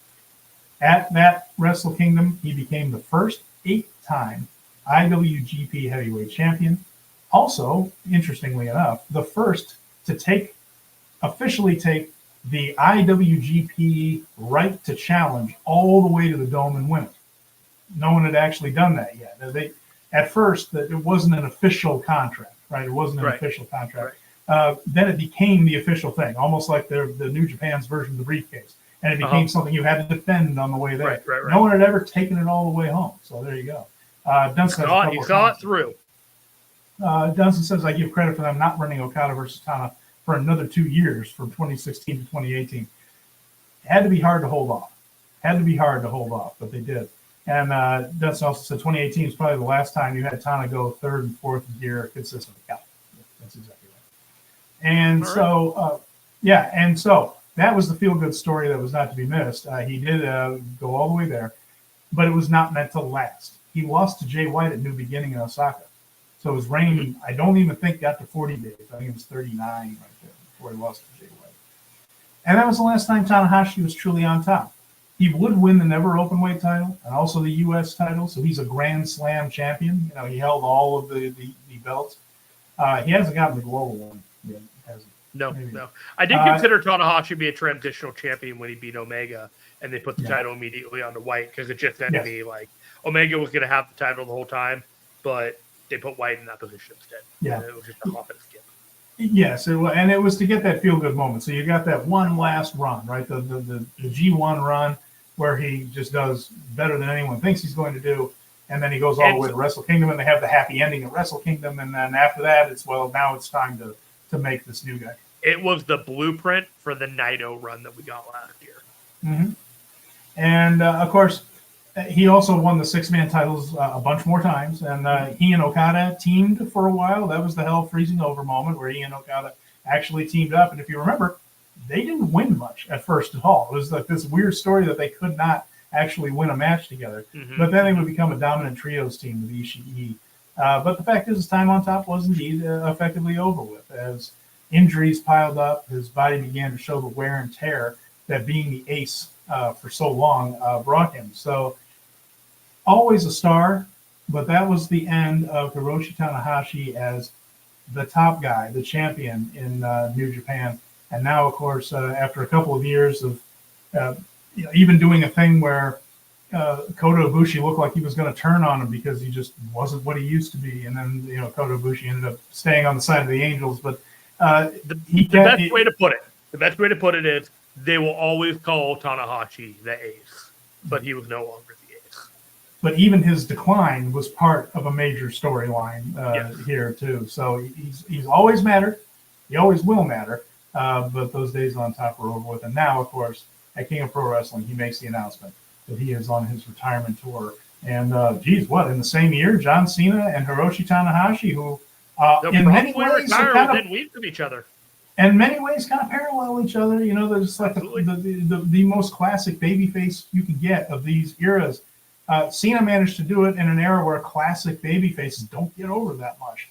At that Wrestle Kingdom, he became the first 8-time IWGP Heavyweight Champion. Also, interestingly enough, the first to officially take the IWGP right to challenge all the way to the Dome and win it. No one had actually done that yet. At first, it wasn't an official contract, right? It wasn't an official contract. Right. Then it became the official thing, almost like the New Japan's version of the briefcase. And it became something you had to defend on the way there. Right. No one had ever taken it all the way home. So there you go. Dunston saw it through. Dunston says, I give credit for them not running Okada versus Tana for another 2 years from 2016 to 2018. It had to be hard to hold off. Had to be hard to hold off, but they did. And Dustin also said 2018 is probably the last time you had Tana go third and fourth gear consistently. Yeah, that's exactly right. And and so that was the feel-good story that was not to be missed. He did go all the way there, but it was not meant to last. He lost to Jay White at New Beginning in Osaka. So his reign, I don't even think got to 40 days. I think it was 39 right there before he lost to Jay White. And that was the last time Tanahashi was truly on top. He would win the never openweight title and also the U.S. title. So he's a Grand Slam champion. You know, he held all of the belts. He hasn't gotten the global one yet, has he? No. I did consider Tanahashi to be a transitional champion when he beat Omega, and they put the title immediately onto White because it just said to me like Omega was going to have the title the whole time, but they put White in that position instead. Yeah, it was just a hop and a skip. Yes, it was to get that feel-good moment. So you got that one last run, right? The G1 run where he just does better than anyone thinks he's going to do, and then he goes all the way to Wrestle Kingdom, and they have the happy ending at Wrestle Kingdom, and then after that, now it's time to make this new guy. It was the blueprint for the Naito run that we got last year. Mm-hmm. And, of course, he also won the six-man titles a bunch more times, and he and Okada teamed for a while. That was the hell freezing over moment where he and Okada actually teamed up. And if you remember, they didn't win much at first at all. It was like this weird story that they could not actually win a match together. Mm-hmm. But then they would become a dominant trios team with Ishii. But the fact is, his time on top was indeed effectively over with. As injuries piled up, his body began to show the wear and tear that being the ace for so long brought him. So always a star, but that was the end of Hiroshi Tanahashi as the top guy, the champion in New Japan. And now, of course, after a couple of years of even doing a thing where Kota Ibushi looked like he was going to turn on him because he just wasn't what he used to be. And then, Kota Ibushi ended up staying on the side of the Angels. But the best way to put it is they will always call Tanahashi the ace, but he was no longer the ace. But even his decline was part of a major storyline here, too. So he's always mattered. He always will matter. But those days on top are over with. And now, of course, at King of Pro Wrestling, he makes the announcement that he is on his retirement tour. And, in the same year, John Cena and Hiroshi Tanahashi, who in many ways are kind of weeks of each other. In many ways, kind of parallel each other. They're just like the most classic babyface you can get of these eras. Cena managed to do it in an era where classic babyfaces don't get over that much.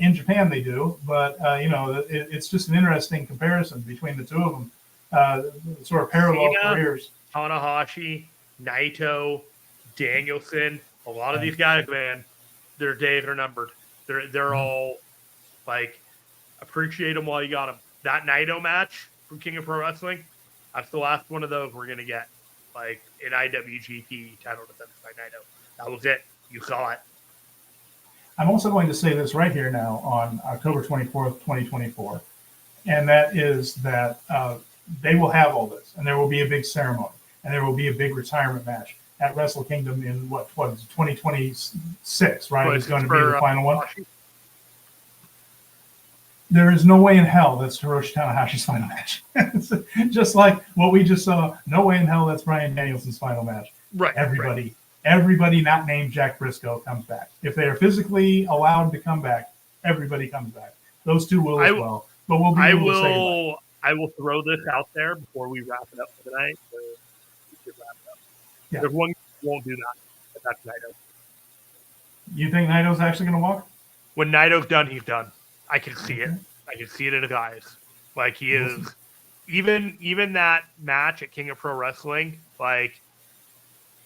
In Japan, they do, but it's just an interesting comparison between the two of them. Sort of parallel careers. Tanahashi, Naito, Danielson, a lot of these guys, man, their days are numbered. They're all like, appreciate them while you got them. That Naito match from King of Pro Wrestling, that's the last one of those we're gonna get, like an IWGP title defense by Naito. That was it. You saw it. I'm also going to say this right here now on October 24th, 2024, and that is that they will have all this, and there will be a big ceremony, and there will be a big retirement match at Wrestle Kingdom in what is 2026, right? It's going to be the final one. There is no way in hell that's Hiroshi Tanahashi's final match. Just like what we just saw, no way in hell that's Bryan Danielson's final match. Right. Everybody not named Jack Briscoe comes back. If they are physically allowed to come back, everybody comes back. Those two will as well. But we'll be able to say I will throw this out there before we wrap it up for tonight. So we should wrap it up. Yeah. There's one who won't do that, but that's Naito. You think Naito's actually going to walk? When Naito's done, he's done. I can see it. I can see it in his eyes. Like, he is even that match at King of Pro Wrestling, like,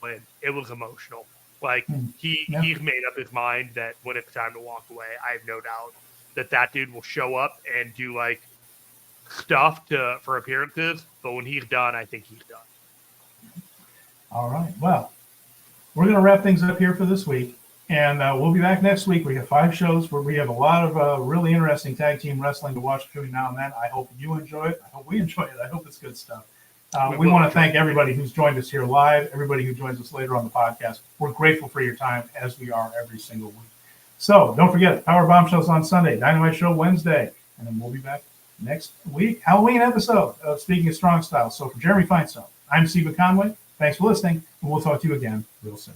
when it was emotional. Like, he's made up his mind that when it's time to walk away, I have no doubt that dude will show up and do like stuff for appearances. But when he's done, I think he's done. All right. Well, we're going to wrap things up here for this week. And we'll be back next week. We have 5 shows where we have a lot of really interesting tag team wrestling to watch between now and then. I hope you enjoy it. I hope we enjoy it. I hope it's good stuff. We want to thank everybody who's joined us here live, everybody who joins us later on the podcast. We're grateful for your time, as we are every single week. So don't forget, Power Bombshells on Sunday, Dynamite Show Wednesday, and then we'll be back next week. Halloween episode of Speaking of Strong Style. So for Jeremy Finestone, I'm Stephen Conway. Thanks for listening, and we'll talk to you again real soon.